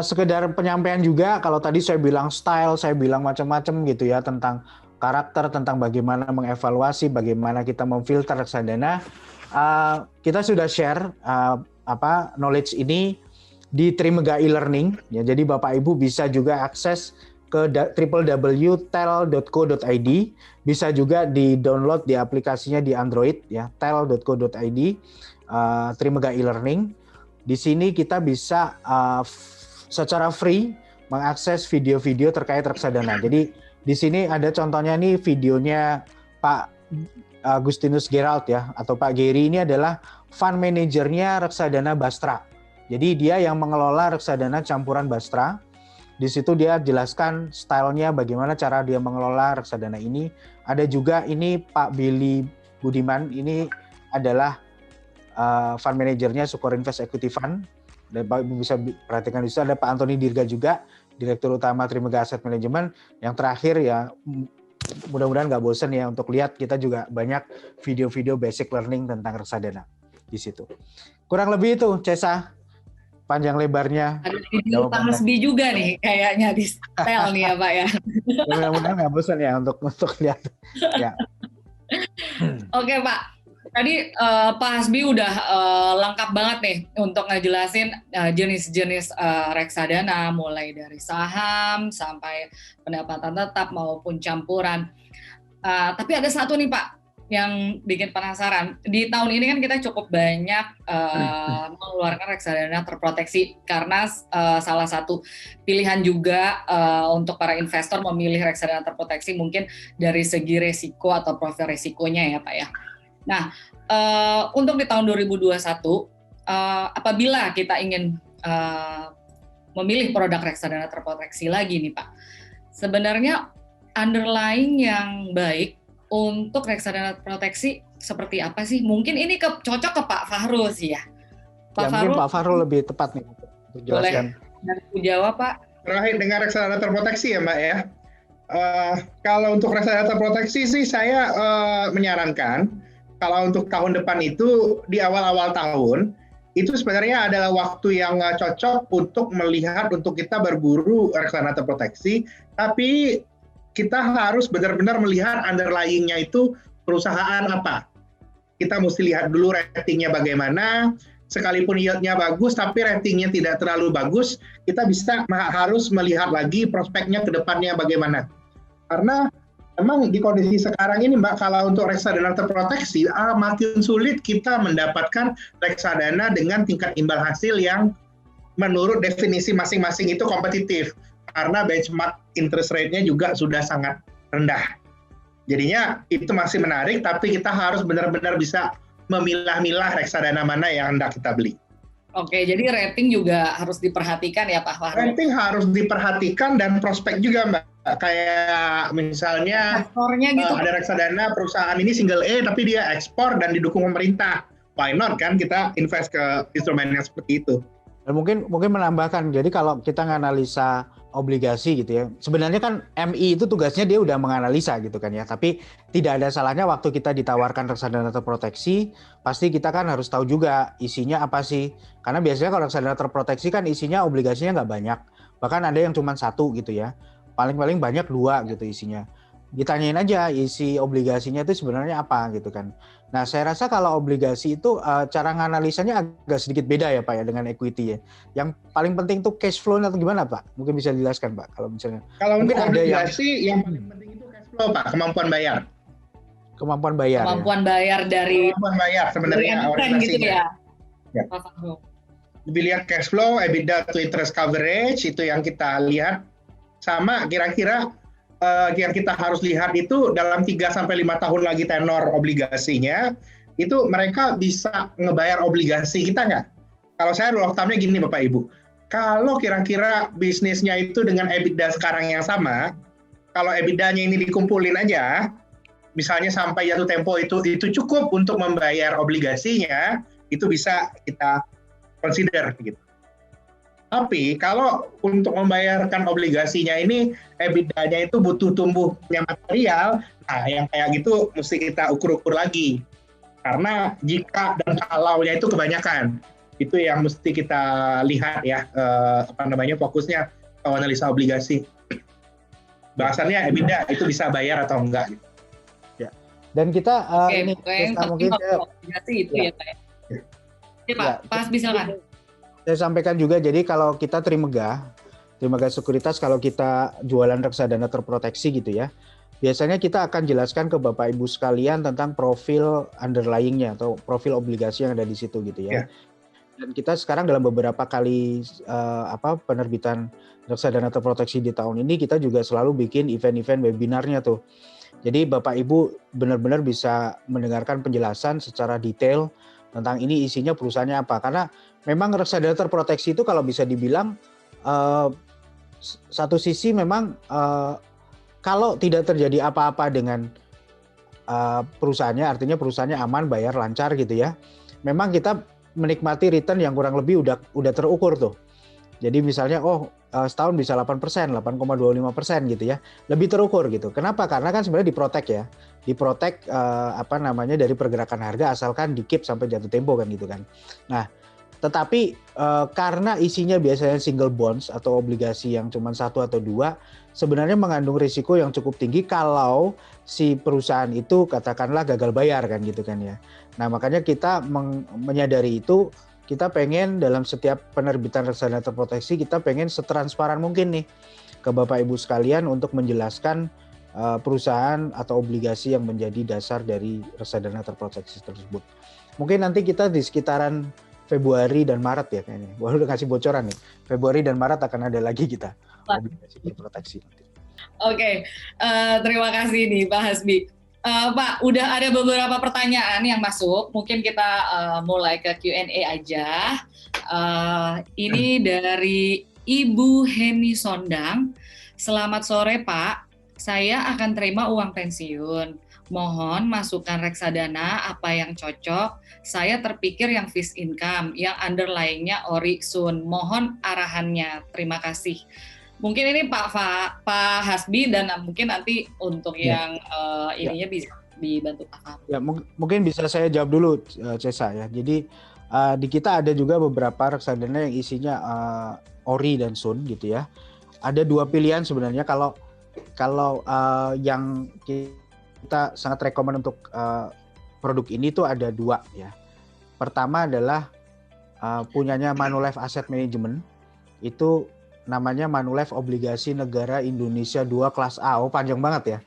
sekedar penyampaian juga, kalau tadi saya bilang style, saya bilang macam-macam gitu ya, tentang karakter, tentang bagaimana mengevaluasi, bagaimana kita memfilter reksadana. Kita sudah share knowledge ini di Trimegah e-learning ya. Jadi Bapak Ibu bisa juga akses ke www.tel.co.id, bisa juga di-download di aplikasinya di Android ya, tel.co.id, Trimegah e-learning. Di sini kita bisa secara free mengakses video-video terkait reksadana. Jadi di sini ada contohnya nih videonya Pak Agustinus Gerald ya, atau Pak Gary. Ini adalah fund manajernya reksadana Bastra. Jadi dia yang mengelola reksadana campuran Bastra. Di situ dia jelaskan stylenya, bagaimana cara dia mengelola reksadana ini. Ada juga ini Pak Billy Budiman, ini adalah fund manajernya Sukor Invest Equity Fund. Dan Pak Ibu bisa perhatikan di situ ada Pak Antoni Dirga juga, Direktur Utama Trimegah Asset Management. Yang terakhir ya, mudah-mudahan nggak bosan ya untuk lihat, kita juga banyak video-video basic learning tentang reksadana di situ. Kurang lebih itu, Cesa, panjang lebarnya. Ada video Pak Hasbi juga nih, kayaknya di style nih ya Pak ya. Mudah-mudahan nggak bosan ya untuk lihat. Ya. Oke Pak, tadi Pak Hasbi udah lengkap banget nih untuk ngejelasin jenis-jenis reksadana, mulai dari saham sampai pendapatan tetap maupun campuran. Tapi ada satu nih Pak yang bikin penasaran. Di tahun ini kan kita cukup banyak mengeluarkan reksadana terproteksi karena salah satu pilihan juga untuk para investor memilih reksadana terproteksi mungkin dari segi resiko atau profil resikonya ya Pak ya. Nah, untuk di tahun 2021, apabila kita ingin memilih produk reksadana terproteksi lagi nih Pak, sebenarnya underlying yang baik untuk reksadana proteksi seperti apa sih? Mungkin ini cocok ke Pak Fahrul sih ya. Pak Fahrul, mungkin Pak Fahrul lebih tepat nih untuk jelaskan. Boleh jawab Pak. Terakhir dengan reksadana terproteksi ya Mbak ya. Kalau untuk reksadana terproteksi sih saya menyarankan kalau untuk tahun depan itu di awal-awal tahun itu sebenarnya adalah waktu yang cocok untuk melihat, untuk kita berburu reksadana terproteksi, tapi kita harus benar-benar melihat underlying-nya itu perusahaan apa. Kita mesti lihat dulu ratingnya bagaimana, sekalipun yield-nya bagus tapi ratingnya tidak terlalu bagus, kita harus melihat lagi prospeknya ke depannya bagaimana. Karena memang di kondisi sekarang ini Mbak, kalau untuk reksadana terproteksi, makin sulit kita mendapatkan reksadana dengan tingkat imbal hasil yang menurut definisi masing-masing itu kompetitif. Karena benchmark interest rate-nya juga sudah sangat rendah. Jadinya itu masih menarik, tapi kita harus benar-benar bisa memilah-milah reksadana mana yang hendak kita beli. Oke, jadi rating juga harus diperhatikan ya Pak Fahrul? Rating harus diperhatikan dan prospek juga Mbak. Kayak misalnya gitu. Ada reksadana perusahaan ini single A tapi dia ekspor dan didukung pemerintah. Why not kan kita invest ke instrumen yang seperti itu. Dan mungkin menambahkan, jadi kalau kita nganalisa obligasi gitu ya, sebenarnya kan MI itu tugasnya dia udah menganalisa gitu kan ya, tapi tidak ada salahnya waktu kita ditawarkan reksadana terproteksi, pasti kita kan harus tahu juga isinya apa sih, karena biasanya kalau reksadana terproteksi kan isinya obligasinya nggak banyak, bahkan ada yang cuma satu gitu ya, paling-paling banyak 2 gitu isinya. ditanyain aja isi obligasinya itu sebenarnya apa gitu kan. Nah, saya rasa kalau obligasi itu cara nganalisanya agak sedikit beda ya Pak ya dengan equity ya. Yang paling penting tuh cash flow-nya atau gimana Pak? Mungkin bisa dijelaskan Pak kalau misalnya. Kalau Mungkin untuk ada obligasi yang paling penting itu cash flow Pak, kemampuan bayar. kemampuan bayar ya. Kemampuan bayar dari Kemampuan bayar sebenarnya emiten gitu orientasinya. ya. Ya. Lebih lihat cash flow, EBITDA to interest coverage itu yang kita lihat. Sama kira-kira yang kita harus lihat itu dalam 3-5 tahun lagi tenor obligasinya, itu mereka bisa ngebayar obligasi kita nggak? Kalau saya rule of thumb-nya gini Bapak Ibu, kalau kira-kira bisnisnya itu dengan EBITDA sekarang yang sama, kalau EBITDA-nya ini dikumpulin aja, misalnya sampai jatuh tempo itu cukup untuk membayar obligasinya, itu bisa kita consider gitu. Tapi kalau untuk membayarkan obligasinya ini EBITDA-nya itu butuh tumbuhnya material, nah yang kayak gitu mesti kita ukur-ukur lagi. Karena jika dan kalaunya itu kebanyakan, itu yang mesti kita lihat ya, fokusnya kalau analisa obligasi. Bahasannya EBITDA itu bisa bayar atau enggak. Gitu. Ya. Dan kita ini mungkin obligasi itu ya Pak. Ya Pak, Pak Hasbi silakan. Saya sampaikan juga, jadi kalau kita Trimegah Sekuritas, kalau kita jualan reksadana terproteksi gitu ya, biasanya kita akan jelaskan ke Bapak Ibu sekalian tentang profil underlying-nya atau profil obligasi yang ada di situ gitu ya. Dan kita sekarang dalam beberapa kali penerbitan reksadana terproteksi di tahun ini, kita juga selalu bikin event-event webinarnya tuh. Jadi Bapak Ibu benar-benar bisa mendengarkan penjelasan secara detail tentang ini isinya perusahaannya apa. Karena memang reksadana terproteksi itu kalau bisa dibilang satu sisi memang kalau tidak terjadi apa-apa dengan perusahaannya, artinya perusahaannya aman, bayar lancar gitu ya. Memang kita menikmati return yang kurang lebih udah terukur tuh. Jadi misalnya setahun bisa 8%, 8,25% gitu ya. Lebih terukur gitu. Kenapa? Karena kan sebenarnya diprotek ya. Diprotek dari pergerakan harga asalkan di keep sampai jatuh tempo kan gitu kan. Nah, tetapi karena isinya biasanya single bonds atau obligasi yang cuma 1 atau 2, sebenarnya mengandung risiko yang cukup tinggi kalau si perusahaan itu katakanlah gagal bayar kan gitu kan ya. Nah, makanya kita menyadari itu, kita pengen dalam setiap penerbitan reksadana terproteksi kita pengen setransparan mungkin nih ke Bapak Ibu sekalian untuk menjelaskan perusahaan atau obligasi yang menjadi dasar dari reksadana terproteksi tersebut. Mungkin nanti kita di sekitaran Februari dan Maret ya kayaknya. Baru udah kasih bocoran nih. Februari dan Maret akan ada lagi kita obligasi terproteksi. Oke, terima kasih nih Pak Hasbi. Pak, udah ada beberapa pertanyaan yang masuk. Mungkin kita mulai ke Q&A aja. Ini dari Ibu Heni Sondang. Selamat sore Pak, saya akan terima uang pensiun. Mohon masukkan reksadana apa yang cocok. Saya terpikir yang fixed income, yang underlying-nya Ori Sun. Mohon arahannya. Terima kasih. Mungkin ini Pak Hasbi dan mungkin nanti untuk yang ininya bisa dibantu Pak. Ya, mungkin bisa saya jawab dulu Cesa ya. Jadi di kita ada juga beberapa reksadana yang isinya Ori dan Sun gitu ya. Ada 2 pilihan sebenarnya kalau yang kita sangat rekomen untuk produk ini tuh ada 2 ya. Pertama adalah punyanya Manulife Asset Management, itu namanya Manulife Obligasi Negara Indonesia 2 kelas A. Oh, panjang banget ya.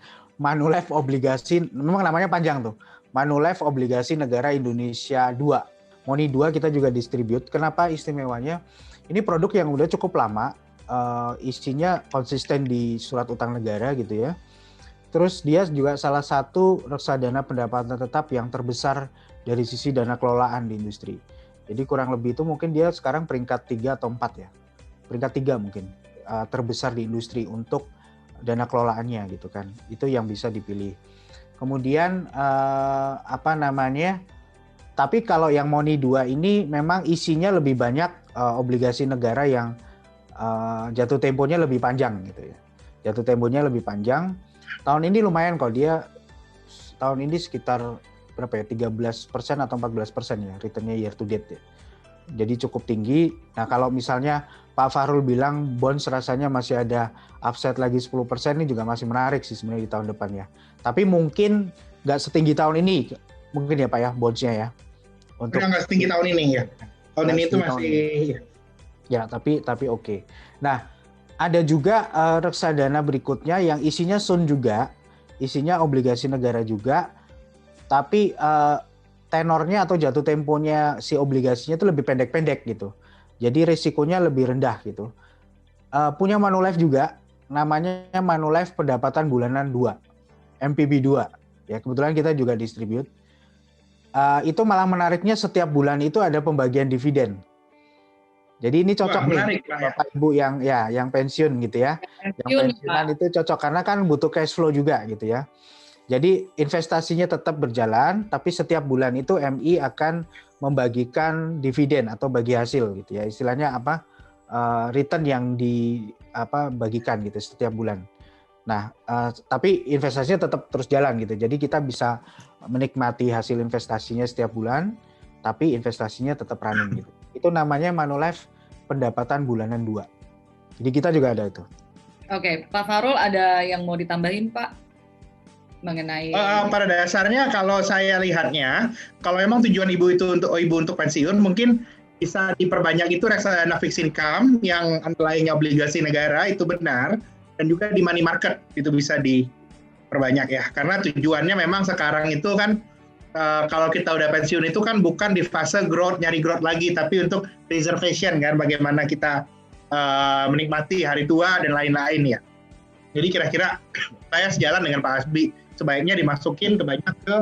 Manulife Obligasi, memang namanya panjang tuh. Manulife Obligasi Negara Indonesia 2. Moni 2 kita juga distribute. Kenapa istimewanya? Ini produk yang udah cukup lama, isinya konsisten di surat utang negara gitu ya. Terus dia juga salah satu reksadana pendapatan tetap yang terbesar dari sisi dana kelolaan di industri. Jadi kurang lebih itu mungkin dia sekarang peringkat 3 atau 4 ya. Peringkat 3 mungkin terbesar di industri untuk dana kelolaannya gitu kan. Itu yang bisa dipilih. Kemudian tapi kalau yang Moni 2 ini memang isinya lebih banyak obligasi negara yang jatuh temponya lebih panjang gitu ya. Jatuh temponya lebih panjang. Tahun ini lumayan kok, dia tahun ini sekitar berapa ya, 13% atau 14% ya returnnya year to date ya. Jadi cukup tinggi. Nah kalau misalnya Pak Fahrul bilang bonds rasanya masih ada upside lagi 10%, ini juga masih menarik sih sebenarnya di tahun depan ya. Tapi mungkin nggak setinggi tahun ini, mungkin ya Pak ya, bonds-nya ya. Udah nggak setinggi tahun ini ya. Tahun ini itu masih ya, tapi oke. Nah, ada juga reksadana berikutnya yang isinya Sun juga, isinya obligasi negara juga, tapi tenornya atau jatuh temponya si obligasinya itu lebih pendek-pendek gitu. Jadi risikonya lebih rendah gitu. Punya Manulife juga, namanya Manulife Pendapatan Bulanan 2, MPB 2. Ya, kebetulan kita juga distribute. Itu malah menariknya setiap bulan itu ada pembagian dividen. Jadi ini cocok nih Bapak Ibu yang pensiun gitu ya. Yang pensiunan itu cocok karena kan butuh cash flow juga gitu ya. Jadi investasinya tetap berjalan, tapi setiap bulan itu MI akan membagikan dividen atau bagi hasil gitu ya. Istilahnya apa? Return yang dibagikan gitu setiap bulan. Nah, tapi investasinya tetap terus jalan gitu. Jadi kita bisa menikmati hasil investasinya setiap bulan, tapi investasinya tetap running gitu. Itu namanya Manulife Pendapatan Bulanan 2. Jadi kita juga ada itu. Oke, Pak Fahrul ada yang mau ditambahin Pak? Mengenai pada dasarnya kalau saya lihatnya, kalau memang tujuan ibu untuk pensiun, mungkin bisa diperbanyak itu reksadana fixed income yang underlying obligasi negara itu benar, dan juga di money market itu bisa diperbanyak ya, karena tujuannya memang sekarang itu kan kalau kita udah pensiun itu kan bukan di fase growth, nyari growth lagi, tapi untuk reservation kan, bagaimana kita menikmati hari tua dan lain-lain ya. Jadi kira-kira saya sejalan dengan Pak Hasbi, sebaiknya dimasukin banyak ke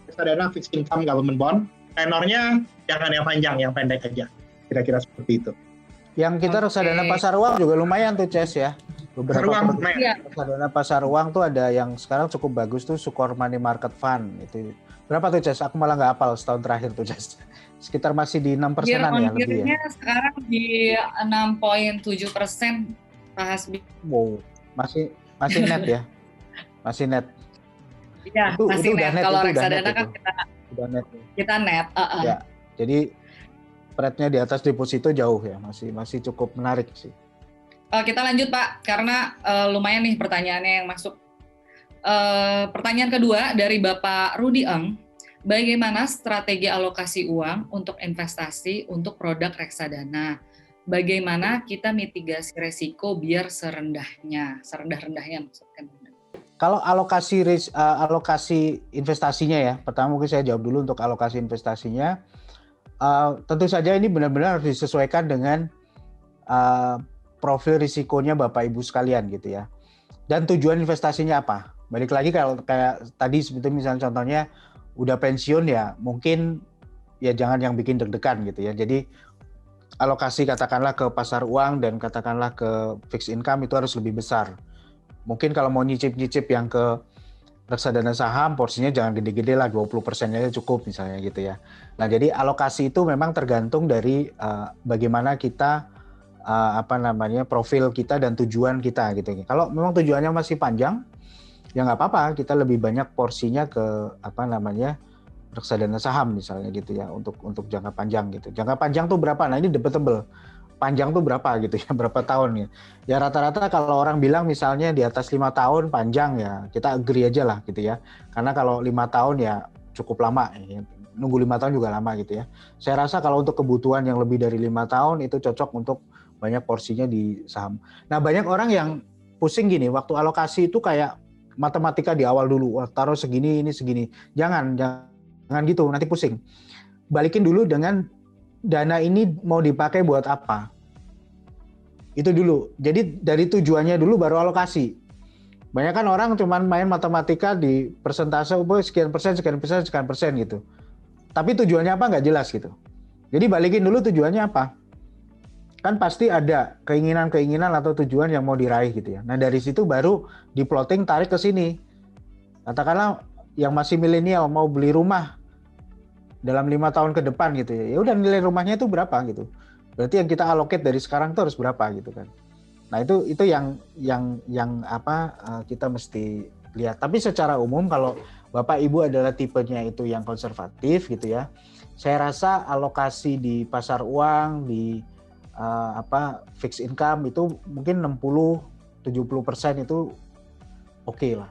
reksadana fixed income government bond. Tenornya jangan yang panjang, yang pendek aja. Kira-kira seperti itu. Yang kita reksadana pasar uang juga lumayan tuh Ces ya. Beberapa reksadana pasar uang tuh ada yang sekarang cukup bagus tuh, Sukor Money Market Fund itu. Berapa tuh Ces? Aku malah nggak hafal setahun terakhir tuh Ces. Sekitar masih di 6%-an ya lebih ya. Sekarang di 6,7% Pak Hasbi. Wow, masih net ya. Masih net. Iya, masih net. Kalau reksadana kan kita net. Ya, jadi spread-nya di atas deposito jauh ya, masih cukup menarik sih. Kita lanjut Pak, karena lumayan nih pertanyaannya yang masuk. Pertanyaan kedua dari Bapak Rudi Eng, bagaimana strategi alokasi uang untuk investasi untuk produk reksadana? Bagaimana kita mitigasi resiko biar serendah-rendahnya maksudnya? Kalau alokasi investasinya ya, pertama mungkin saya jawab dulu untuk alokasi investasinya. Tentu saja ini benar-benar harus disesuaikan dengan profil risikonya Bapak Ibu sekalian gitu ya. Dan tujuan investasinya apa? Balik lagi kalau kayak tadi seperti misalnya contohnya udah pensiun ya, mungkin ya jangan yang bikin deg-degan gitu ya. Jadi alokasi katakanlah ke pasar uang dan katakanlah ke fixed income itu harus lebih besar. Mungkin kalau mau nyicip-nyicip yang ke reksadana saham, porsinya jangan gede-gede lah, 20%-nya cukup misalnya gitu ya. Nah, jadi alokasi itu memang tergantung dari bagaimana kita profil kita dan tujuan kita gitu. Kalau memang tujuannya masih panjang, ya nggak apa-apa, kita lebih banyak porsinya ke reksadana saham misalnya gitu ya, untuk jangka panjang gitu. Jangka panjang tuh berapa? Nah, ini debatable. Panjang tuh berapa gitu ya, berapa tahun ya. Ya rata-rata kalau orang bilang misalnya di atas 5 tahun panjang ya, kita agree aja lah gitu ya. Karena kalau 5 tahun ya cukup lama ya. Nunggu 5 tahun juga lama gitu ya. Saya rasa kalau untuk kebutuhan yang lebih dari 5 tahun itu cocok untuk banyak porsinya di saham. Nah, banyak orang yang pusing gini, waktu alokasi itu kayak matematika di awal dulu, taruh segini, ini segini. Jangan gitu, nanti pusing. Balikin dulu dengan dana ini mau dipakai buat apa? Itu dulu. Jadi dari tujuannya dulu baru alokasi. Banyak kan orang cuma main matematika di persentase, sekian persen gitu. Tapi tujuannya apa nggak jelas gitu. Jadi balikin dulu tujuannya apa. Kan pasti ada keinginan atau tujuan yang mau diraih gitu ya. Nah dari situ baru di-plotting tarik ke sini. Katakanlah yang masih milenial mau beli rumah dalam 5 tahun ke depan gitu ya. Ya udah nilai rumahnya itu berapa gitu. Berarti yang kita allocate dari sekarang itu harus berapa gitu kan. Nah, itu yang kita mesti lihat. Tapi secara umum kalau Bapak Ibu adalah tipenya itu yang konservatif gitu ya. Saya rasa alokasi di pasar uang, di fixed income itu mungkin 60-70% itu oke lah.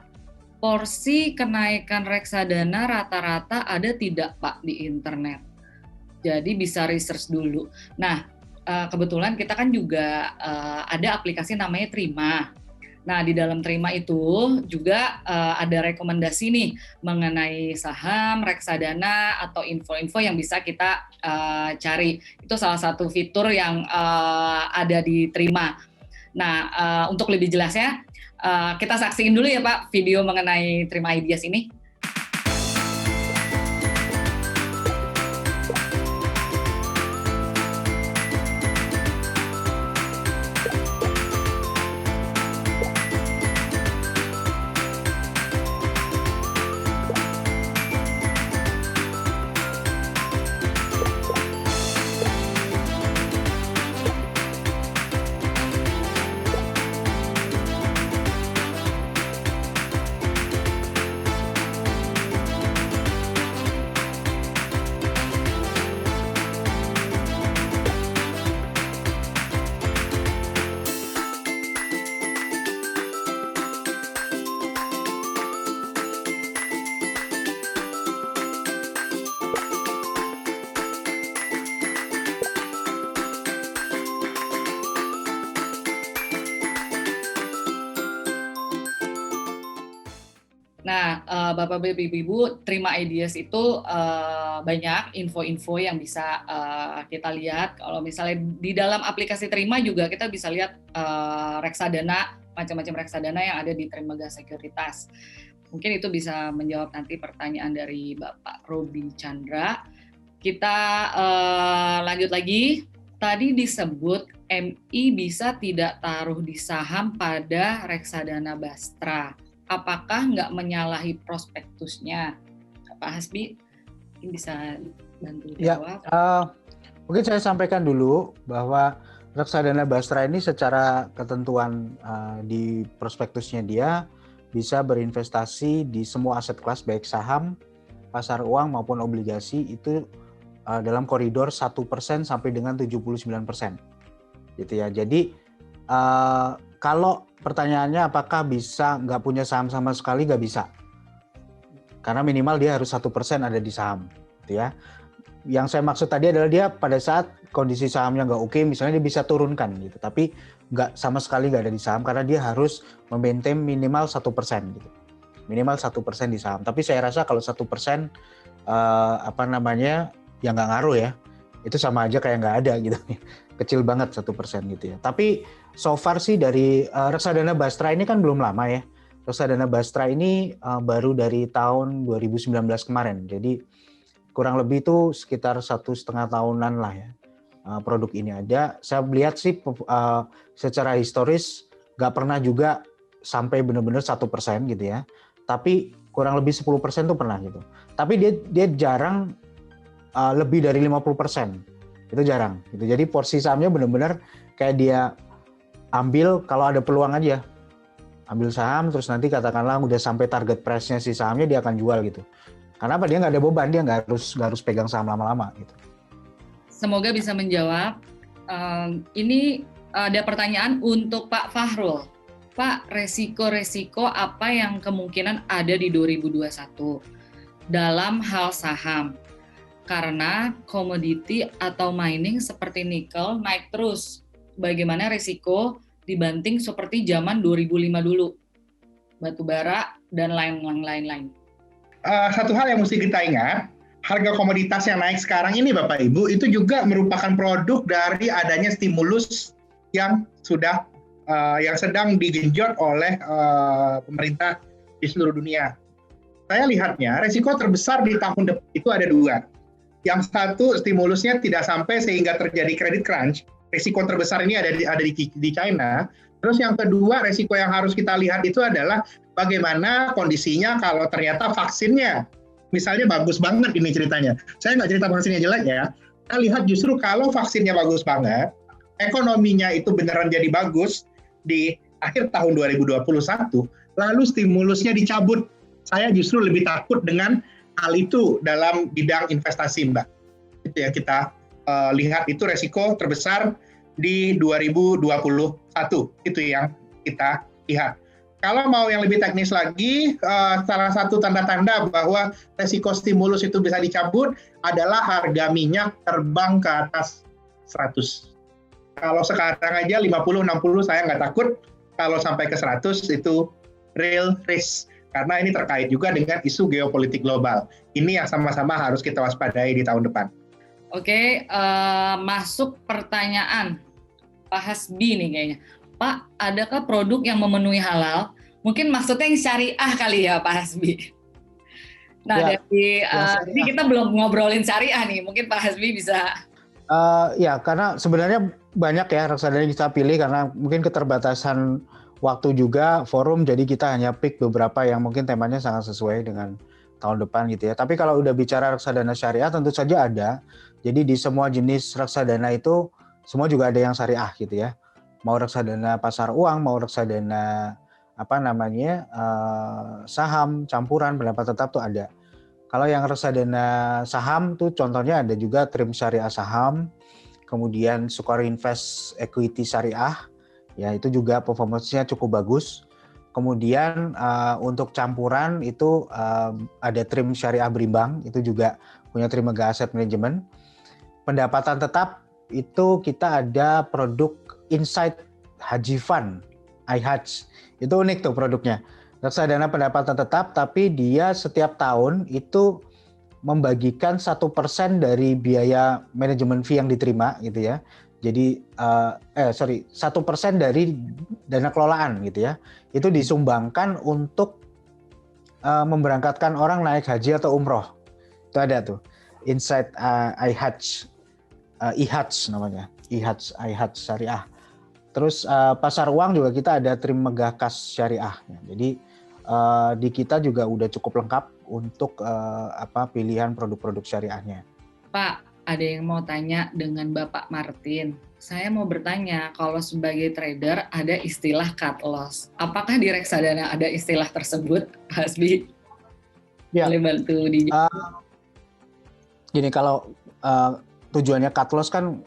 Porsi kenaikan reksadana rata-rata ada tidak Pak di internet? Jadi bisa research dulu. Nah, kebetulan kita kan juga ada aplikasi namanya Trima. Nah, di dalam Trima itu juga ada rekomendasi nih mengenai saham, reksadana, atau info-info yang bisa kita cari. Itu salah satu fitur yang ada di Trima. Nah, untuk lebih jelasnya, kita saksiin dulu ya Pak video mengenai Trima Ideas ini. Nah, Bapak Ibu, Trima Ideas itu banyak info-info yang bisa kita lihat. Kalau misalnya di dalam aplikasi Trima juga kita bisa lihat reksadana, macam-macam reksadana yang ada di Trimegah Sekuritas. Mungkin itu bisa menjawab nanti pertanyaan dari Bapak Robi Chandra. Kita lanjut lagi. Tadi disebut MI bisa tidak taruh di saham pada reksadana Bastra. Apakah nggak menyalahi prospektusnya? Pak Hasbi, mungkin bisa bantu jawab. Ya, mungkin saya sampaikan dulu bahwa reksadana Bastra ini secara ketentuan di prospektusnya dia bisa berinvestasi di semua aset kelas baik saham, pasar uang maupun obligasi itu dalam koridor 1% sampai dengan 79%. Gitu ya. Jadi kalau pertanyaannya apakah bisa nggak punya saham sama sekali, nggak bisa. Karena minimal dia harus 1% ada di saham. Gitu ya. Yang saya maksud tadi adalah dia pada saat kondisi sahamnya nggak oke, misalnya dia bisa turunkan gitu. Tapi nggak sama sekali nggak ada di saham karena dia harus memaintain minimal 1% gitu. Minimal 1% di saham. Tapi saya rasa kalau 1% ya nggak ngaruh ya. Itu sama aja kayak nggak ada gitu. Kecil banget 1% gitu ya. Tapi so far sih dari reksadana Bastra ini kan belum lama ya. Reksadana Bastra ini baru dari tahun 2019 kemarin. Jadi kurang lebih itu sekitar 1,5 tahunan lah ya produk ini ada. Saya lihat sih secara historis nggak pernah juga sampai benar-benar 1% gitu ya. Tapi kurang lebih 10% tuh pernah gitu. Tapi dia jarang lebih dari 50%. Itu jarang gitu. Jadi porsi sahamnya benar-benar kayak dia ambil kalau ada peluang aja. Ambil saham terus nanti katakanlah udah sampai target price-nya si sahamnya dia akan jual gitu. Karena apa? Dia nggak ada beban, dia nggak harus pegang saham lama-lama gitu. Semoga bisa menjawab. Ini ada pertanyaan untuk Pak Fahrul. Pak, resiko-resiko apa yang kemungkinan ada di 2021 dalam hal saham? Karena komoditi atau mining seperti nikel naik terus. Bagaimana risiko dibanting seperti zaman 2005 dulu? Batu bara dan lain-lain. Satu hal yang mesti kita ingat, harga komoditas yang naik sekarang ini Bapak Ibu, itu juga merupakan produk dari adanya stimulus yang sedang digenjot oleh pemerintah di seluruh dunia. Saya lihatnya, resiko terbesar di tahun depan itu ada dua. Yang satu, stimulusnya tidak sampai sehingga terjadi credit crunch. Risiko terbesar ini ada di China. Terus yang kedua, risiko yang harus kita lihat itu adalah bagaimana kondisinya kalau ternyata vaksinnya, misalnya bagus banget ini ceritanya. Saya nggak cerita vaksinnya jelek ya. Kita lihat justru kalau vaksinnya bagus banget, ekonominya itu beneran jadi bagus di akhir tahun 2021, lalu stimulusnya dicabut. Saya justru lebih takut dengan hal itu dalam bidang investasi, Mbak. Itu yang kita lihat itu resiko terbesar di 2021. Itu yang kita lihat. Kalau mau yang lebih teknis lagi, salah satu tanda-tanda bahwa resiko stimulus itu bisa dicabut adalah harga minyak terbang ke atas 100. Kalau sekarang aja 50-60 saya nggak takut, kalau sampai ke 100 itu real risk. Karena ini terkait juga dengan isu geopolitik global. Ini yang sama-sama harus kita waspadai di tahun depan. Oke, masuk pertanyaan Pak Hasbi nih kayaknya. Pak, adakah produk yang memenuhi halal? Mungkin maksudnya yang syariah kali ya Pak Hasbi. Nah, Ya, ini kita belum ngobrolin syariah nih. Mungkin Pak Hasbi bisa. Ya, karena sebenarnya banyak ya reksadana yang kita pilih karena mungkin keterbatasan waktu juga forum, jadi kita hanya pick beberapa yang mungkin temanya sangat sesuai dengan tahun depan gitu ya. Tapi kalau udah bicara reksadana syariah tentu saja ada. Jadi di semua jenis reksadana itu semua juga ada yang syariah gitu ya. Mau reksadana pasar uang, mau reksadana saham campuran pendapat tetap tuh ada. Kalau yang reksadana saham tuh contohnya ada juga Trim Syariah Saham, kemudian Sukor Invest Equity Syariah, ya itu juga performance-nya cukup bagus. Kemudian untuk campuran itu ada Trim Syariah Berimbang, itu juga punya Trimegah Asset Management. Pendapatan tetap itu kita ada produk Insight Haji Fund, iHajj. Itu unik tuh produknya. Reksadana pendapatan tetap, tapi dia setiap tahun itu membagikan 1% dari biaya manajemen fee yang diterima gitu ya. Jadi 1% dari dana kelolaan gitu ya. Itu disumbangkan untuk memberangkatkan orang naik haji atau umroh. Itu ada tuh. Insight iHajj, iHajj namanya. iHajj Syariah. Terus pasar uang juga kita ada Trimegah Kas Syariah. Jadi di kita juga udah cukup lengkap untuk pilihan produk-produk syariahnya. Pak, ada yang mau tanya dengan Bapak Martin. Saya mau bertanya, kalau sebagai trader ada istilah cut loss. Apakah di reksadana ada istilah tersebut, Pak Hasbi? Ya. Boleh bantu dijawab. Gini, kalau tujuannya cut loss kan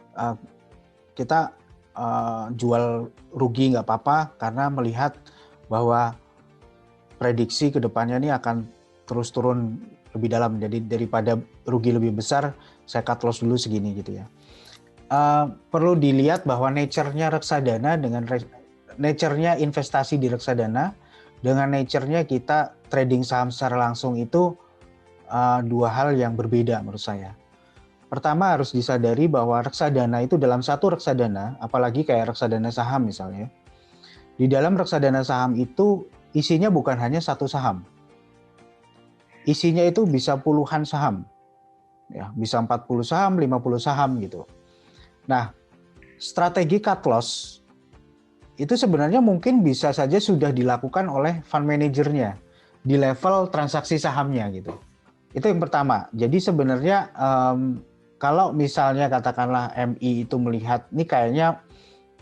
kita jual rugi nggak apa-apa karena melihat bahwa prediksi ke depannya ini akan terus turun lebih dalam. Jadi daripada rugi lebih besar, saya cut loss dulu segini gitu ya. Perlu dilihat bahwa nature-nya reksadana dengan nature-nya investasi di reksadana dengan nature-nya kita trading saham secara langsung itu dua hal yang berbeda menurut saya. Pertama harus disadari bahwa reksadana itu dalam satu reksadana, apalagi kayak reksadana saham misalnya, di dalam reksadana saham itu isinya bukan hanya satu saham. Isinya itu bisa puluhan saham. Ya, bisa 40 saham, 50 saham gitu. Nah, strategi cut loss itu sebenarnya mungkin bisa saja sudah dilakukan oleh fund manajernya di level transaksi sahamnya gitu. Itu yang pertama. Jadi sebenarnya kalau misalnya katakanlah MI itu melihat ini kayaknya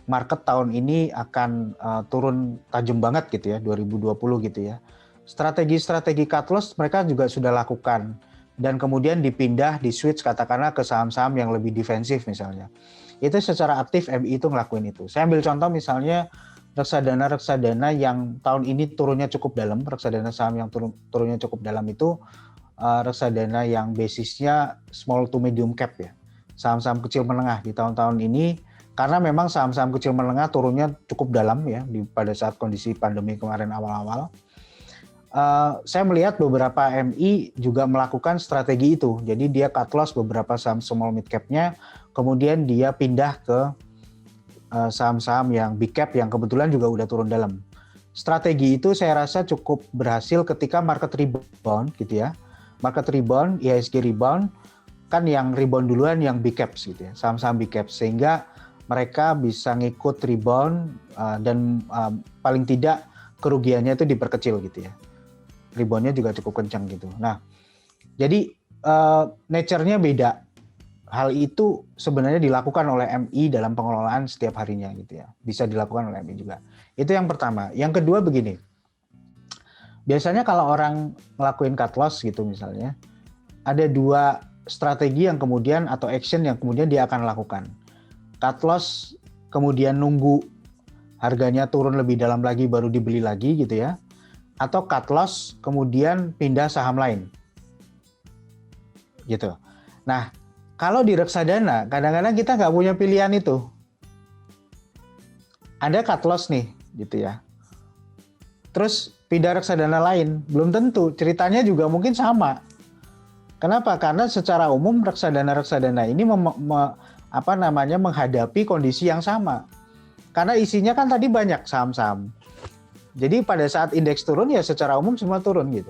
market tahun ini akan turun tajam banget gitu ya, 2020 gitu ya. Strategi-strategi cut loss mereka juga sudah lakukan dan kemudian dipindah di switch katakanlah ke saham-saham yang lebih defensif misalnya. Itu secara aktif MI itu ngelakuin itu. Saya ambil contoh misalnya reksadana yang tahun ini turunnya cukup dalam, reksadana saham yang turunnya cukup dalam itu reksadana yang basisnya small to medium cap ya. Saham-saham kecil menengah di tahun-tahun ini karena memang saham-saham kecil menengah turunnya cukup dalam ya pada saat kondisi pandemi kemarin awal-awal. Saya melihat beberapa MI juga melakukan strategi itu. Jadi dia cut loss beberapa saham small mid cap-nya, kemudian dia pindah ke saham-saham yang big cap yang kebetulan juga udah turun dalam. Strategi itu saya rasa cukup berhasil ketika market rebound gitu ya. Market rebound, IHSG rebound, kan yang rebound duluan yang big caps gitu ya, saham-saham big caps, sehingga mereka bisa ngikut rebound dan paling tidak kerugiannya itu diperkecil gitu ya. Reboundnya juga cukup kencang gitu. Nah, jadi nature-nya beda. Hal itu sebenarnya dilakukan oleh MI dalam pengelolaan setiap harinya gitu ya. Bisa dilakukan oleh MI juga. Itu yang pertama. Yang kedua begini. Biasanya kalau orang ngelakuin cut loss gitu misalnya, ada dua strategi yang kemudian atau action yang kemudian dia akan lakukan. Cut loss kemudian nunggu harganya turun lebih dalam lagi baru dibeli lagi gitu ya, atau cut loss kemudian pindah saham lain gitu. Nah, kalau di reksadana kadang-kadang kita nggak punya pilihan itu. Ada cut loss nih gitu ya, terus pindah reksadana lain, belum tentu ceritanya juga mungkin sama. Kenapa? Karena secara umum reksadana ini menghadapi kondisi yang sama. Karena isinya kan tadi banyak saham-saham. Jadi pada saat indeks turun ya secara umum semua turun gitu.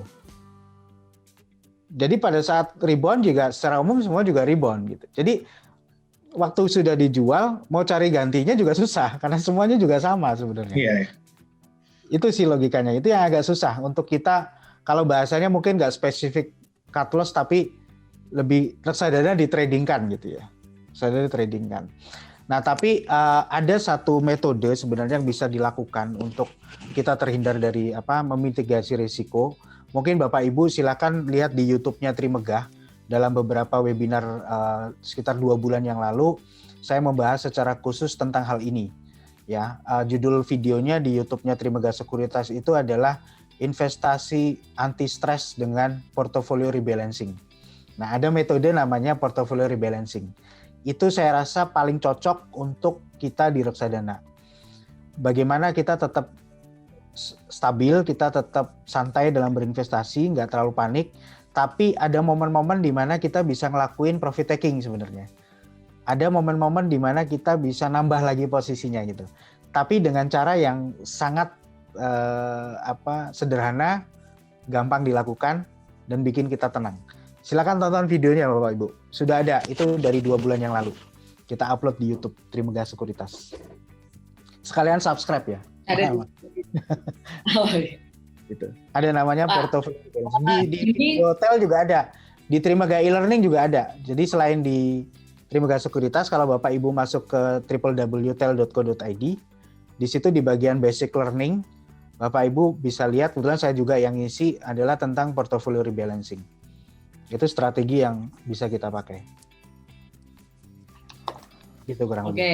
Jadi pada saat rebound juga secara umum semua juga rebound gitu. Jadi waktu sudah dijual mau cari gantinya juga susah karena semuanya juga sama sebenarnya. Iya. Itu sih logikanya. Itu yang agak susah untuk kita, kalau bahasanya mungkin nggak spesifik cut loss tapi lebih reksadana ditradingkan gitu ya. Reksadana ditradingkan. Nah, tapi ada satu metode sebenarnya yang bisa dilakukan untuk kita terhindar dari memitigasi risiko. Mungkin Bapak Ibu silakan lihat di YouTube-nya Trimegah. Dalam beberapa webinar sekitar 2 bulan yang lalu, saya membahas secara khusus tentang hal ini. Ya, judul videonya di YouTube-nya Trimegah Sekuritas itu adalah investasi anti-stres dengan portfolio rebalancing. Nah, ada metode namanya portfolio rebalancing. Itu saya rasa paling cocok untuk kita di reksadana. Bagaimana kita tetap stabil, kita tetap santai dalam berinvestasi, nggak terlalu panik, tapi ada momen-momen di mana kita bisa ngelakuin profit taking sebenarnya. Ada momen-momen di mana kita bisa nambah lagi posisinya gitu. Tapi dengan cara yang sangat sederhana, gampang dilakukan, dan bikin kita tenang. Silakan tonton videonya Bapak Ibu. Sudah ada, itu dari 2 bulan yang lalu. Kita upload di YouTube Trimegah Sekuritas. Sekalian subscribe ya. Ada Gitu. Ada namanya portfolio di hotel juga ada. Di Trimegah e-learning juga ada. Jadi selain di Trimegah Sekuritas, kalau Bapak Ibu masuk ke www.tel.co.id, di situ di bagian basic learning, Bapak Ibu bisa lihat, kebetulan saya juga yang ngisi adalah tentang portfolio rebalancing. Itu strategi yang bisa kita pakai. Gitu kurang lebih. Oke.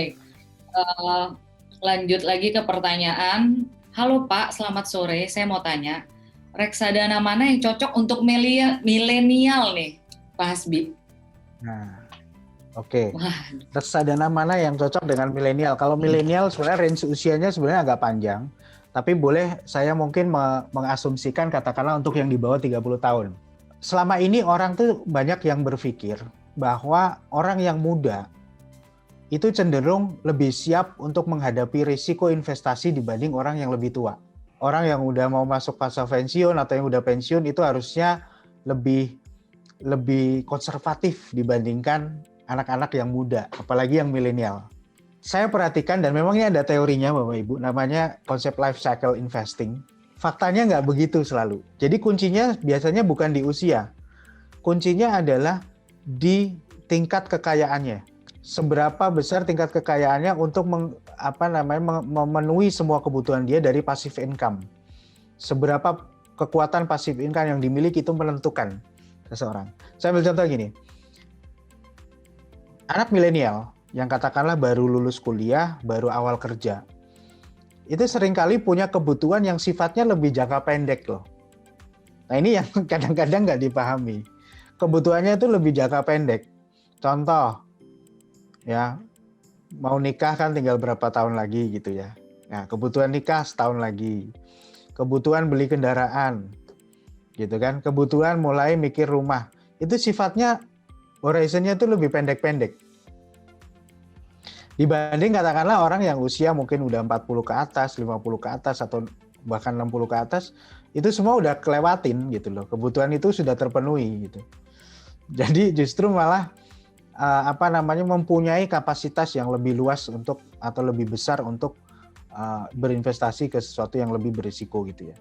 Lanjut lagi ke pertanyaan. Halo Pak, selamat sore. Saya mau tanya, reksadana mana yang cocok untuk milenial nih, Pak Hasbi? Nah, oke. Reksadana mana yang cocok dengan milenial? Kalau milenial sebenarnya range usianya sebenarnya agak panjang, tapi boleh saya mungkin mengasumsikan katakanlah untuk yang di bawah 30 tahun. Selama ini orang tuh banyak yang berpikir bahwa orang yang muda itu cenderung lebih siap untuk menghadapi risiko investasi dibanding orang yang lebih tua. Orang yang udah mau masuk fase pensiun atau yang udah pensiun itu harusnya lebih konservatif dibandingkan anak-anak yang muda, apalagi yang milenial. Saya perhatikan dan memang ini ada teorinya Bapak Ibu, namanya konsep life cycle investing. Faktanya nggak begitu selalu. Jadi kuncinya biasanya bukan di usia. Kuncinya adalah di tingkat kekayaannya. Seberapa besar tingkat kekayaannya untuk memenuhi semua kebutuhan dia dari passive income. Seberapa kekuatan passive income yang dimiliki itu menentukan seseorang. Saya ambil contoh gini. Anak milenial yang katakanlah baru lulus kuliah, baru awal kerja, itu seringkali punya kebutuhan yang sifatnya lebih jangka pendek loh. Nah ini yang kadang-kadang nggak dipahami. Kebutuhannya itu lebih jangka pendek. Contoh, ya mau nikah kan tinggal berapa tahun lagi gitu ya. Nah kebutuhan nikah setahun lagi. Kebutuhan beli kendaraan, gitu kan. Kebutuhan mulai mikir rumah. Itu sifatnya horizonnya itu lebih pendek-pendek. Dibanding katakanlah orang yang usia mungkin udah 40 ke atas, 50 ke atas, atau bahkan 60 ke atas, itu semua udah kelewatin gitu loh. Kebutuhan itu sudah terpenuhi gitu. Jadi justru malah mempunyai kapasitas yang lebih luas untuk atau lebih besar untuk berinvestasi ke sesuatu yang lebih berisiko gitu ya.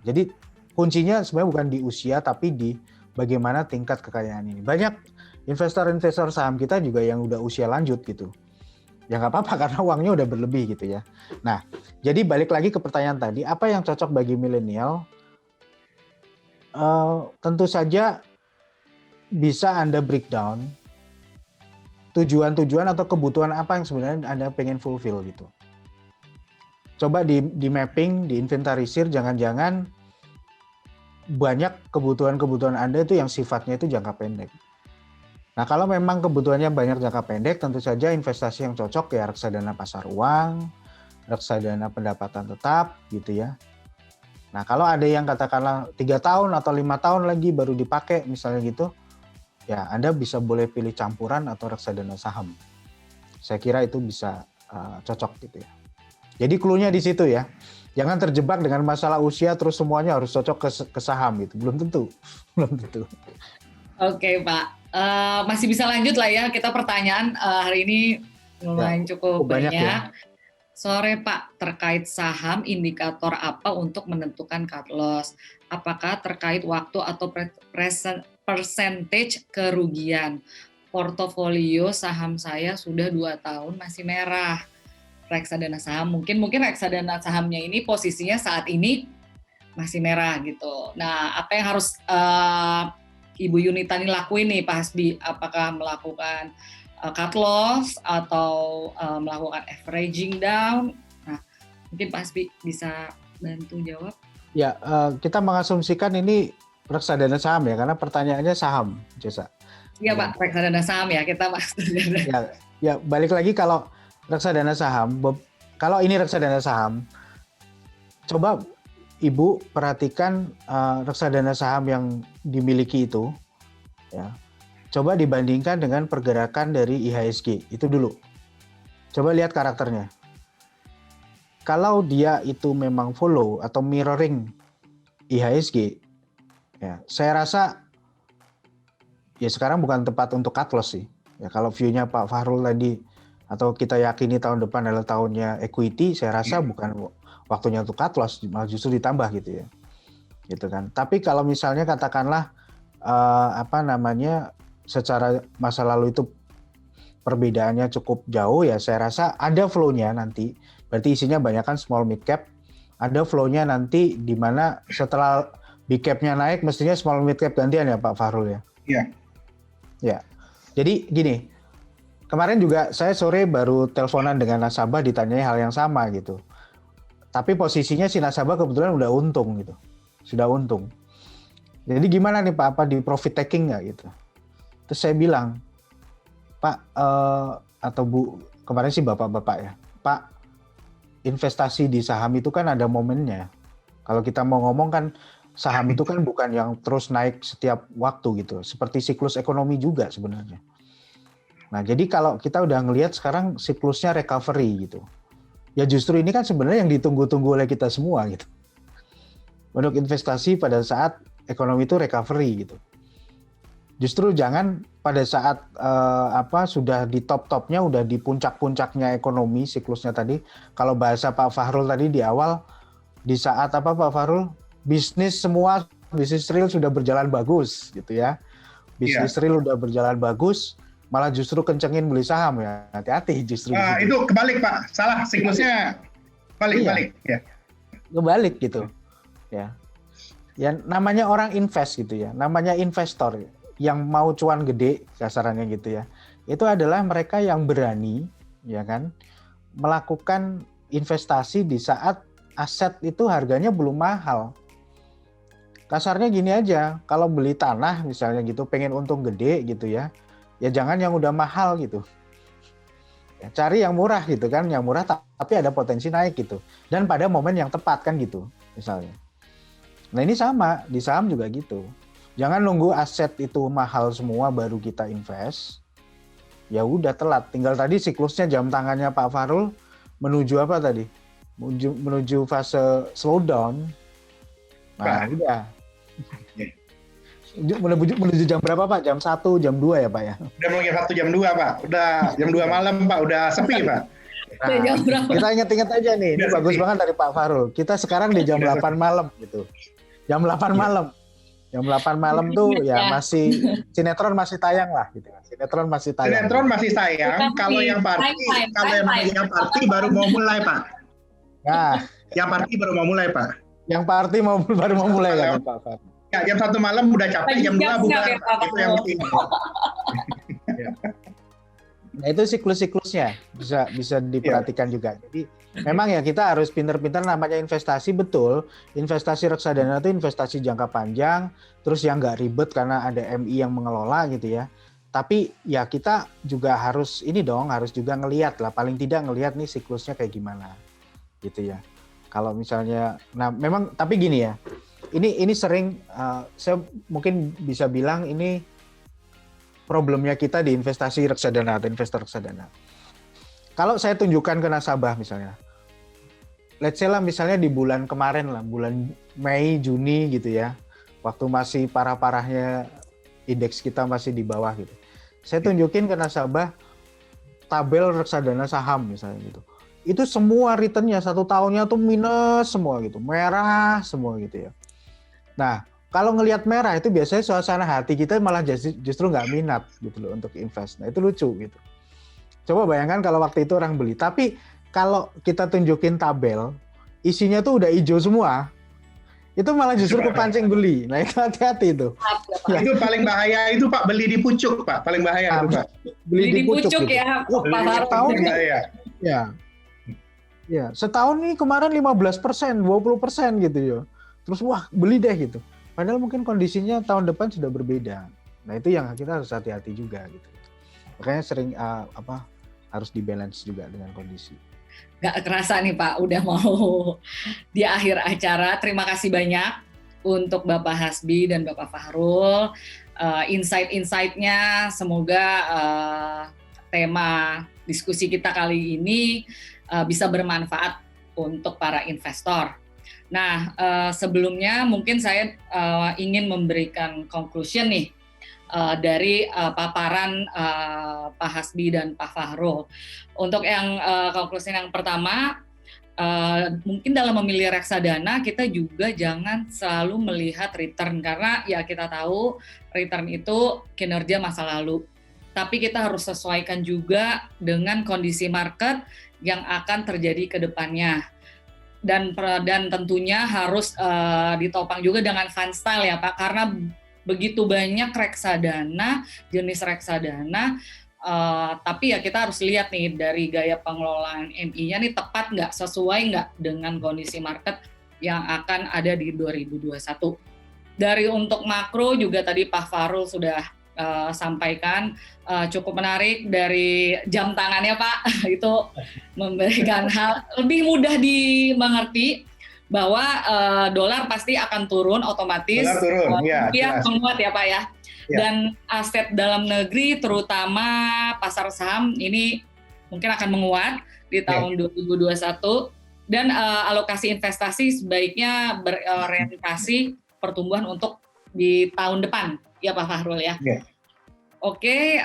Jadi kuncinya sebenarnya bukan di usia tapi di bagaimana tingkat kekayaan ini. Banyak investor-investor saham kita juga yang udah usia lanjut gitu. Ya nggak apa-apa karena uangnya udah berlebih gitu ya. Nah, jadi balik lagi ke pertanyaan tadi, apa yang cocok bagi milenial? Tentu saja bisa Anda breakdown tujuan-tujuan atau kebutuhan apa yang sebenarnya Anda pengen fulfill gitu. Coba di mapping, di inventarisir, jangan-jangan banyak kebutuhan-kebutuhan Anda itu yang sifatnya itu jangka pendek. Nah, kalau memang kebutuhannya banyak jangka pendek, tentu saja investasi yang cocok ya reksadana pasar uang, reksadana pendapatan tetap gitu ya. Nah, kalau ada yang katakanlah 3 tahun atau 5 tahun lagi baru dipakai misalnya gitu, ya Anda bisa boleh pilih campuran atau reksadana saham. Saya kira itu bisa cocok gitu ya. Jadi clue-nya di situ ya. Jangan terjebak dengan masalah usia terus semuanya harus cocok ke saham gitu. Belum tentu. Belum tentu. Oke, Pak. Masih bisa lanjut lah ya. Kita pertanyaan hari ini lumayan cukup banyak. Ya. Sore Pak, terkait saham, indikator apa untuk menentukan cut loss? Apakah terkait waktu atau percentage kerugian? Portofolio saham saya sudah 2 tahun masih merah. Reksadana saham, mungkin reksadana sahamnya ini posisinya saat ini masih merah gitu. Nah, apa yang harus Ibu Yunita ini lakuin nih Pak Hasbi? Apakah melakukan cut loss atau melakukan averaging down? Nah, mungkin Pak Hasbi bisa bantu jawab. Ya, kita mengasumsikan ini reksadana saham ya, karena pertanyaannya saham, Jesa. Iya Pak, reksadana saham ya, kita Mas. Ya, balik lagi kalau reksadana saham, kalau ini reksadana saham, coba Ibu perhatikan reksadana saham yang dimiliki itu, ya. Coba dibandingkan dengan pergerakan dari IHSG, itu dulu. Coba lihat karakternya. Kalau dia itu memang follow atau mirroring IHSG, ya, saya rasa ya sekarang bukan tempat untuk cut loss sih. Ya, kalau view-nya Pak Fahrul tadi atau kita yakini tahun depan adalah tahunnya equity, saya rasa bukan waktunya untuk cut loss, malah justru ditambah gitu ya. Gitu kan. Tapi kalau misalnya katakanlah secara masa lalu itu perbedaannya cukup jauh ya, saya rasa ada flow-nya nanti. Berarti isinya banyak kan small mid cap. Ada flow-nya nanti di mana setelah big cap-nya naik mestinya small mid cap gantian ya Pak Fahrul ya. Iya. Ya. Jadi gini, kemarin juga saya sore baru teleponan dengan nasabah ditanyai hal yang sama gitu. Tapi posisinya si nasabah kebetulan udah untung gitu. Sudah untung. Jadi gimana nih Pak, apa di profit taking nggak gitu? Terus saya bilang, Pak atau Bu, kemarin sih Bapak-Bapak ya, Pak, investasi di saham itu kan ada momennya. Kalau kita mau ngomong kan saham itu kan bukan yang terus naik setiap waktu gitu. Seperti siklus ekonomi juga sebenarnya. Nah, jadi kalau kita udah ngelihat sekarang siklusnya recovery gitu. Ya justru ini kan sebenarnya yang ditunggu-tunggu oleh kita semua gitu. Untuk investasi pada saat ekonomi itu recovery gitu. Justru jangan pada saat sudah di top-topnya, udah di puncak-puncaknya ekonomi siklusnya tadi. Kalau bahasa Pak Fahrul tadi di awal, di saat apa Pak Fahrul? Bisnis real sudah berjalan bagus gitu ya. Bisnis real udah berjalan bagus, malah justru kencengin beli saham ya. Hati-hati justru. Itu kebalik Pak, salah siklusnya balik ya. Kebalik gitu. Ya. Ya namanya orang invest gitu ya. Namanya investor yang mau cuan gede kasarannya gitu ya. Itu adalah mereka yang berani ya kan melakukan investasi di saat aset itu harganya belum mahal. Kasarnya gini aja, kalau beli tanah misalnya gitu pengen untung gede gitu ya. Ya jangan yang udah mahal gitu. Ya, cari yang murah gitu kan, yang murah tapi ada potensi naik gitu. Dan pada momen yang tepat kan gitu misalnya. Nah ini sama, di saham juga gitu. Jangan nunggu aset itu mahal semua baru kita invest. Ya udah telat. Tinggal tadi siklusnya jam tangannya Pak Fahrul menuju apa tadi? Menuju fase slowdown. Nah udah. Menuju jam berapa Pak? Jam 1, jam 2 ya Pak ya? Udah mulai 1 jam 2 Pak. Udah jam 2 malam Pak, udah sepi Pak. Nah, kita ingat-ingat aja nih, ini bagus banget dari Pak Fahrul. Kita sekarang di jam 8 malam gitu. Jam 8 malam. Jam 8 malam tuh ya masih sinetron masih tayang lah gitu. Sinetron masih tayang. Sinetron masih tayang, kalau yang party baru mau mulai Pak. Nah, yang party baru mau mulai Pak. Yang party baru mau mulai kan Pak Fahrul. Ya, jam 1 malam udah capek, jam 2 bubar. Itu yang penting. Nah itu siklus-siklusnya bisa diperhatikan juga. Jadi memang ya kita harus pintar-pintar, namanya investasi, betul. Investasi reksadana itu investasi jangka panjang, terus yang nggak ribet karena ada MI yang mengelola gitu ya. Tapi ya kita juga harus harus juga ngelihat lah, paling tidak ngelihat nih siklusnya kayak gimana gitu ya. Kalau misalnya, nah memang tapi gini ya, ini sering saya mungkin bisa bilang ini problemnya kita di investasi reksadana atau investor reksadana. Kalau saya tunjukkan ke nasabah misalnya, let's say lah misalnya di bulan kemarin lah, bulan Mei, Juni gitu ya, waktu masih parah-parahnya indeks kita masih di bawah gitu. Saya tunjukin ke nasabah tabel reksadana saham misalnya gitu. Itu semua returnnya 1 tahunnya tuh minus semua gitu, merah semua gitu ya. Nah, kalau ngelihat merah itu biasanya suasana hati kita malah justru nggak minat gitu loh untuk invest. Nah itu lucu gitu. Coba bayangkan kalau waktu itu orang beli. Tapi kalau kita tunjukin tabel, isinya tuh udah hijau semua, itu malah justru kepancing beli. Nah itu hati-hati itu. Ya. Itu paling bahaya itu Pak, beli di pucuk Pak, paling bahaya itu Pak. Beli di pucuk gitu. Ya, setahun ya, setahun nih kemarin 15%, 20% gitu ya. Terus wah beli deh gitu. Padahal mungkin kondisinya tahun depan sudah berbeda. Nah itu yang kita harus hati-hati juga gitu. Makanya sering harus dibalance juga dengan kondisi. Gak kerasa nih Pak, udah mau di akhir acara. Terima kasih banyak untuk Bapak Hasbi dan Bapak Fahrul. Insight-insightnya semoga tema diskusi kita kali ini bisa bermanfaat untuk para investor. Nah, sebelumnya mungkin saya ingin memberikan conclusion nih dari paparan Pak Hasbi dan Pak Fahrul. Untuk yang conclusion yang pertama, mungkin dalam memilih reksadana kita juga jangan selalu melihat return, karena ya kita tahu return itu kinerja masa lalu. Tapi kita harus sesuaikan juga dengan kondisi market yang akan terjadi ke depannya. Dan tentunya harus ditopang juga dengan fund style ya Pak, karena begitu banyak reksadana, jenis reksadana, tapi ya kita harus lihat nih dari gaya pengelolaan MI-nya nih tepat nggak, sesuai nggak dengan kondisi market yang akan ada di 2021. Dari untuk makro juga tadi Pak Fahrul sudah sampaikan, cukup menarik dari jam tangannya Pak, itu memberikan hal lebih mudah dimengerti bahwa dolar pasti akan turun otomatis, rupiah menguat ya Pak ya. Dan aset dalam negeri terutama pasar saham ini mungkin akan menguat di tahun 2021, dan alokasi investasi sebaiknya berorientasi pertumbuhan untuk di tahun depan. Ya Pak Fahrul ya. Oke,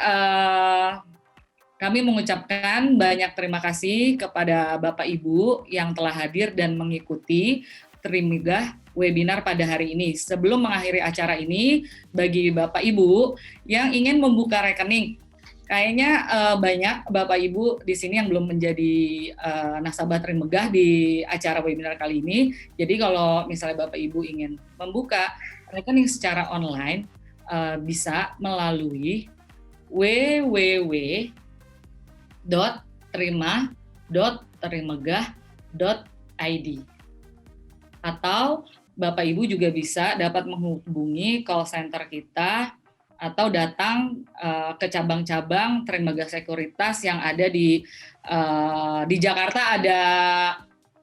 kami mengucapkan banyak terima kasih kepada Bapak Ibu yang telah hadir dan mengikuti Trimegah webinar pada hari ini. Sebelum mengakhiri acara ini, bagi Bapak Ibu yang ingin membuka rekening, kayaknya banyak Bapak Ibu di sini yang belum menjadi nasabah Trimegah di acara webinar kali ini. Jadi kalau misalnya Bapak Ibu ingin membuka rekening secara online, bisa melalui www.trimegah.id, atau Bapak Ibu juga bisa dapat menghubungi call center kita atau datang ke cabang-cabang Trimegah Sekuritas yang ada di Jakarta. Ada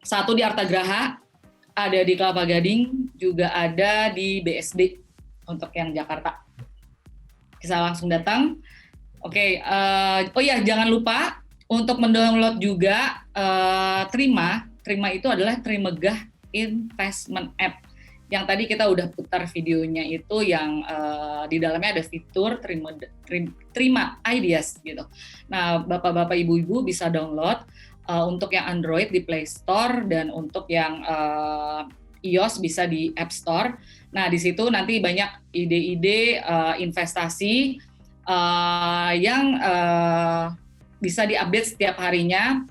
satu di Artagraha, ada di Kelapa Gading, juga ada di BSD untuk yang Jakarta. Bisa langsung datang. Oke, oh ya jangan lupa untuk mendownload juga Trima itu adalah Trimegah Investment App. Yang tadi kita udah putar videonya itu, yang di dalamnya ada fitur Trima Ideas gitu. Nah, Bapak-bapak, Ibu-ibu bisa download untuk yang Android di Play Store, dan untuk yang iOS bisa di App Store. Nah, di situ nanti banyak ide-ide investasi yang bisa diupdate setiap harinya.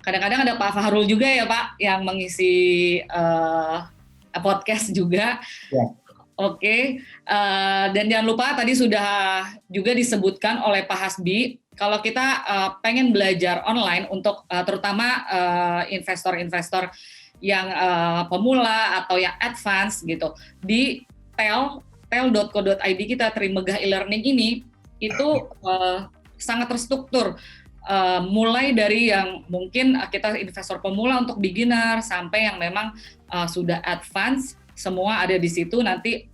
Kadang-kadang ada Pak Fahrul juga ya Pak, yang mengisi podcast juga. Ya. Oke, dan jangan lupa tadi sudah juga disebutkan oleh Pak Hasbi, kalau kita pengen belajar online untuk terutama investor-investor yang pemula atau yang advance gitu, di tel.co.id kita Trimegah e-learning ini itu sangat terstruktur. Mulai dari yang mungkin kita investor pemula untuk beginner sampai yang memang sudah advance, semua ada di situ. Nanti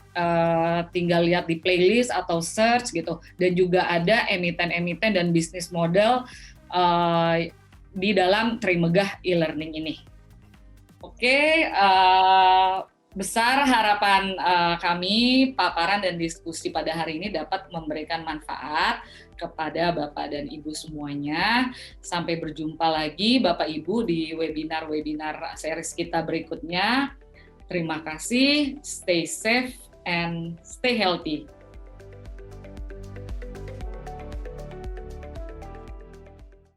tinggal lihat di playlist atau search gitu, dan juga ada emiten-emiten dan bisnis model di dalam Trimegah e-learning ini. Oke, besar harapan kami paparan dan diskusi pada hari ini dapat memberikan manfaat kepada Bapak dan Ibu semuanya. Sampai berjumpa lagi Bapak Ibu di webinar-webinar series kita berikutnya. Terima kasih, stay safe and stay healthy.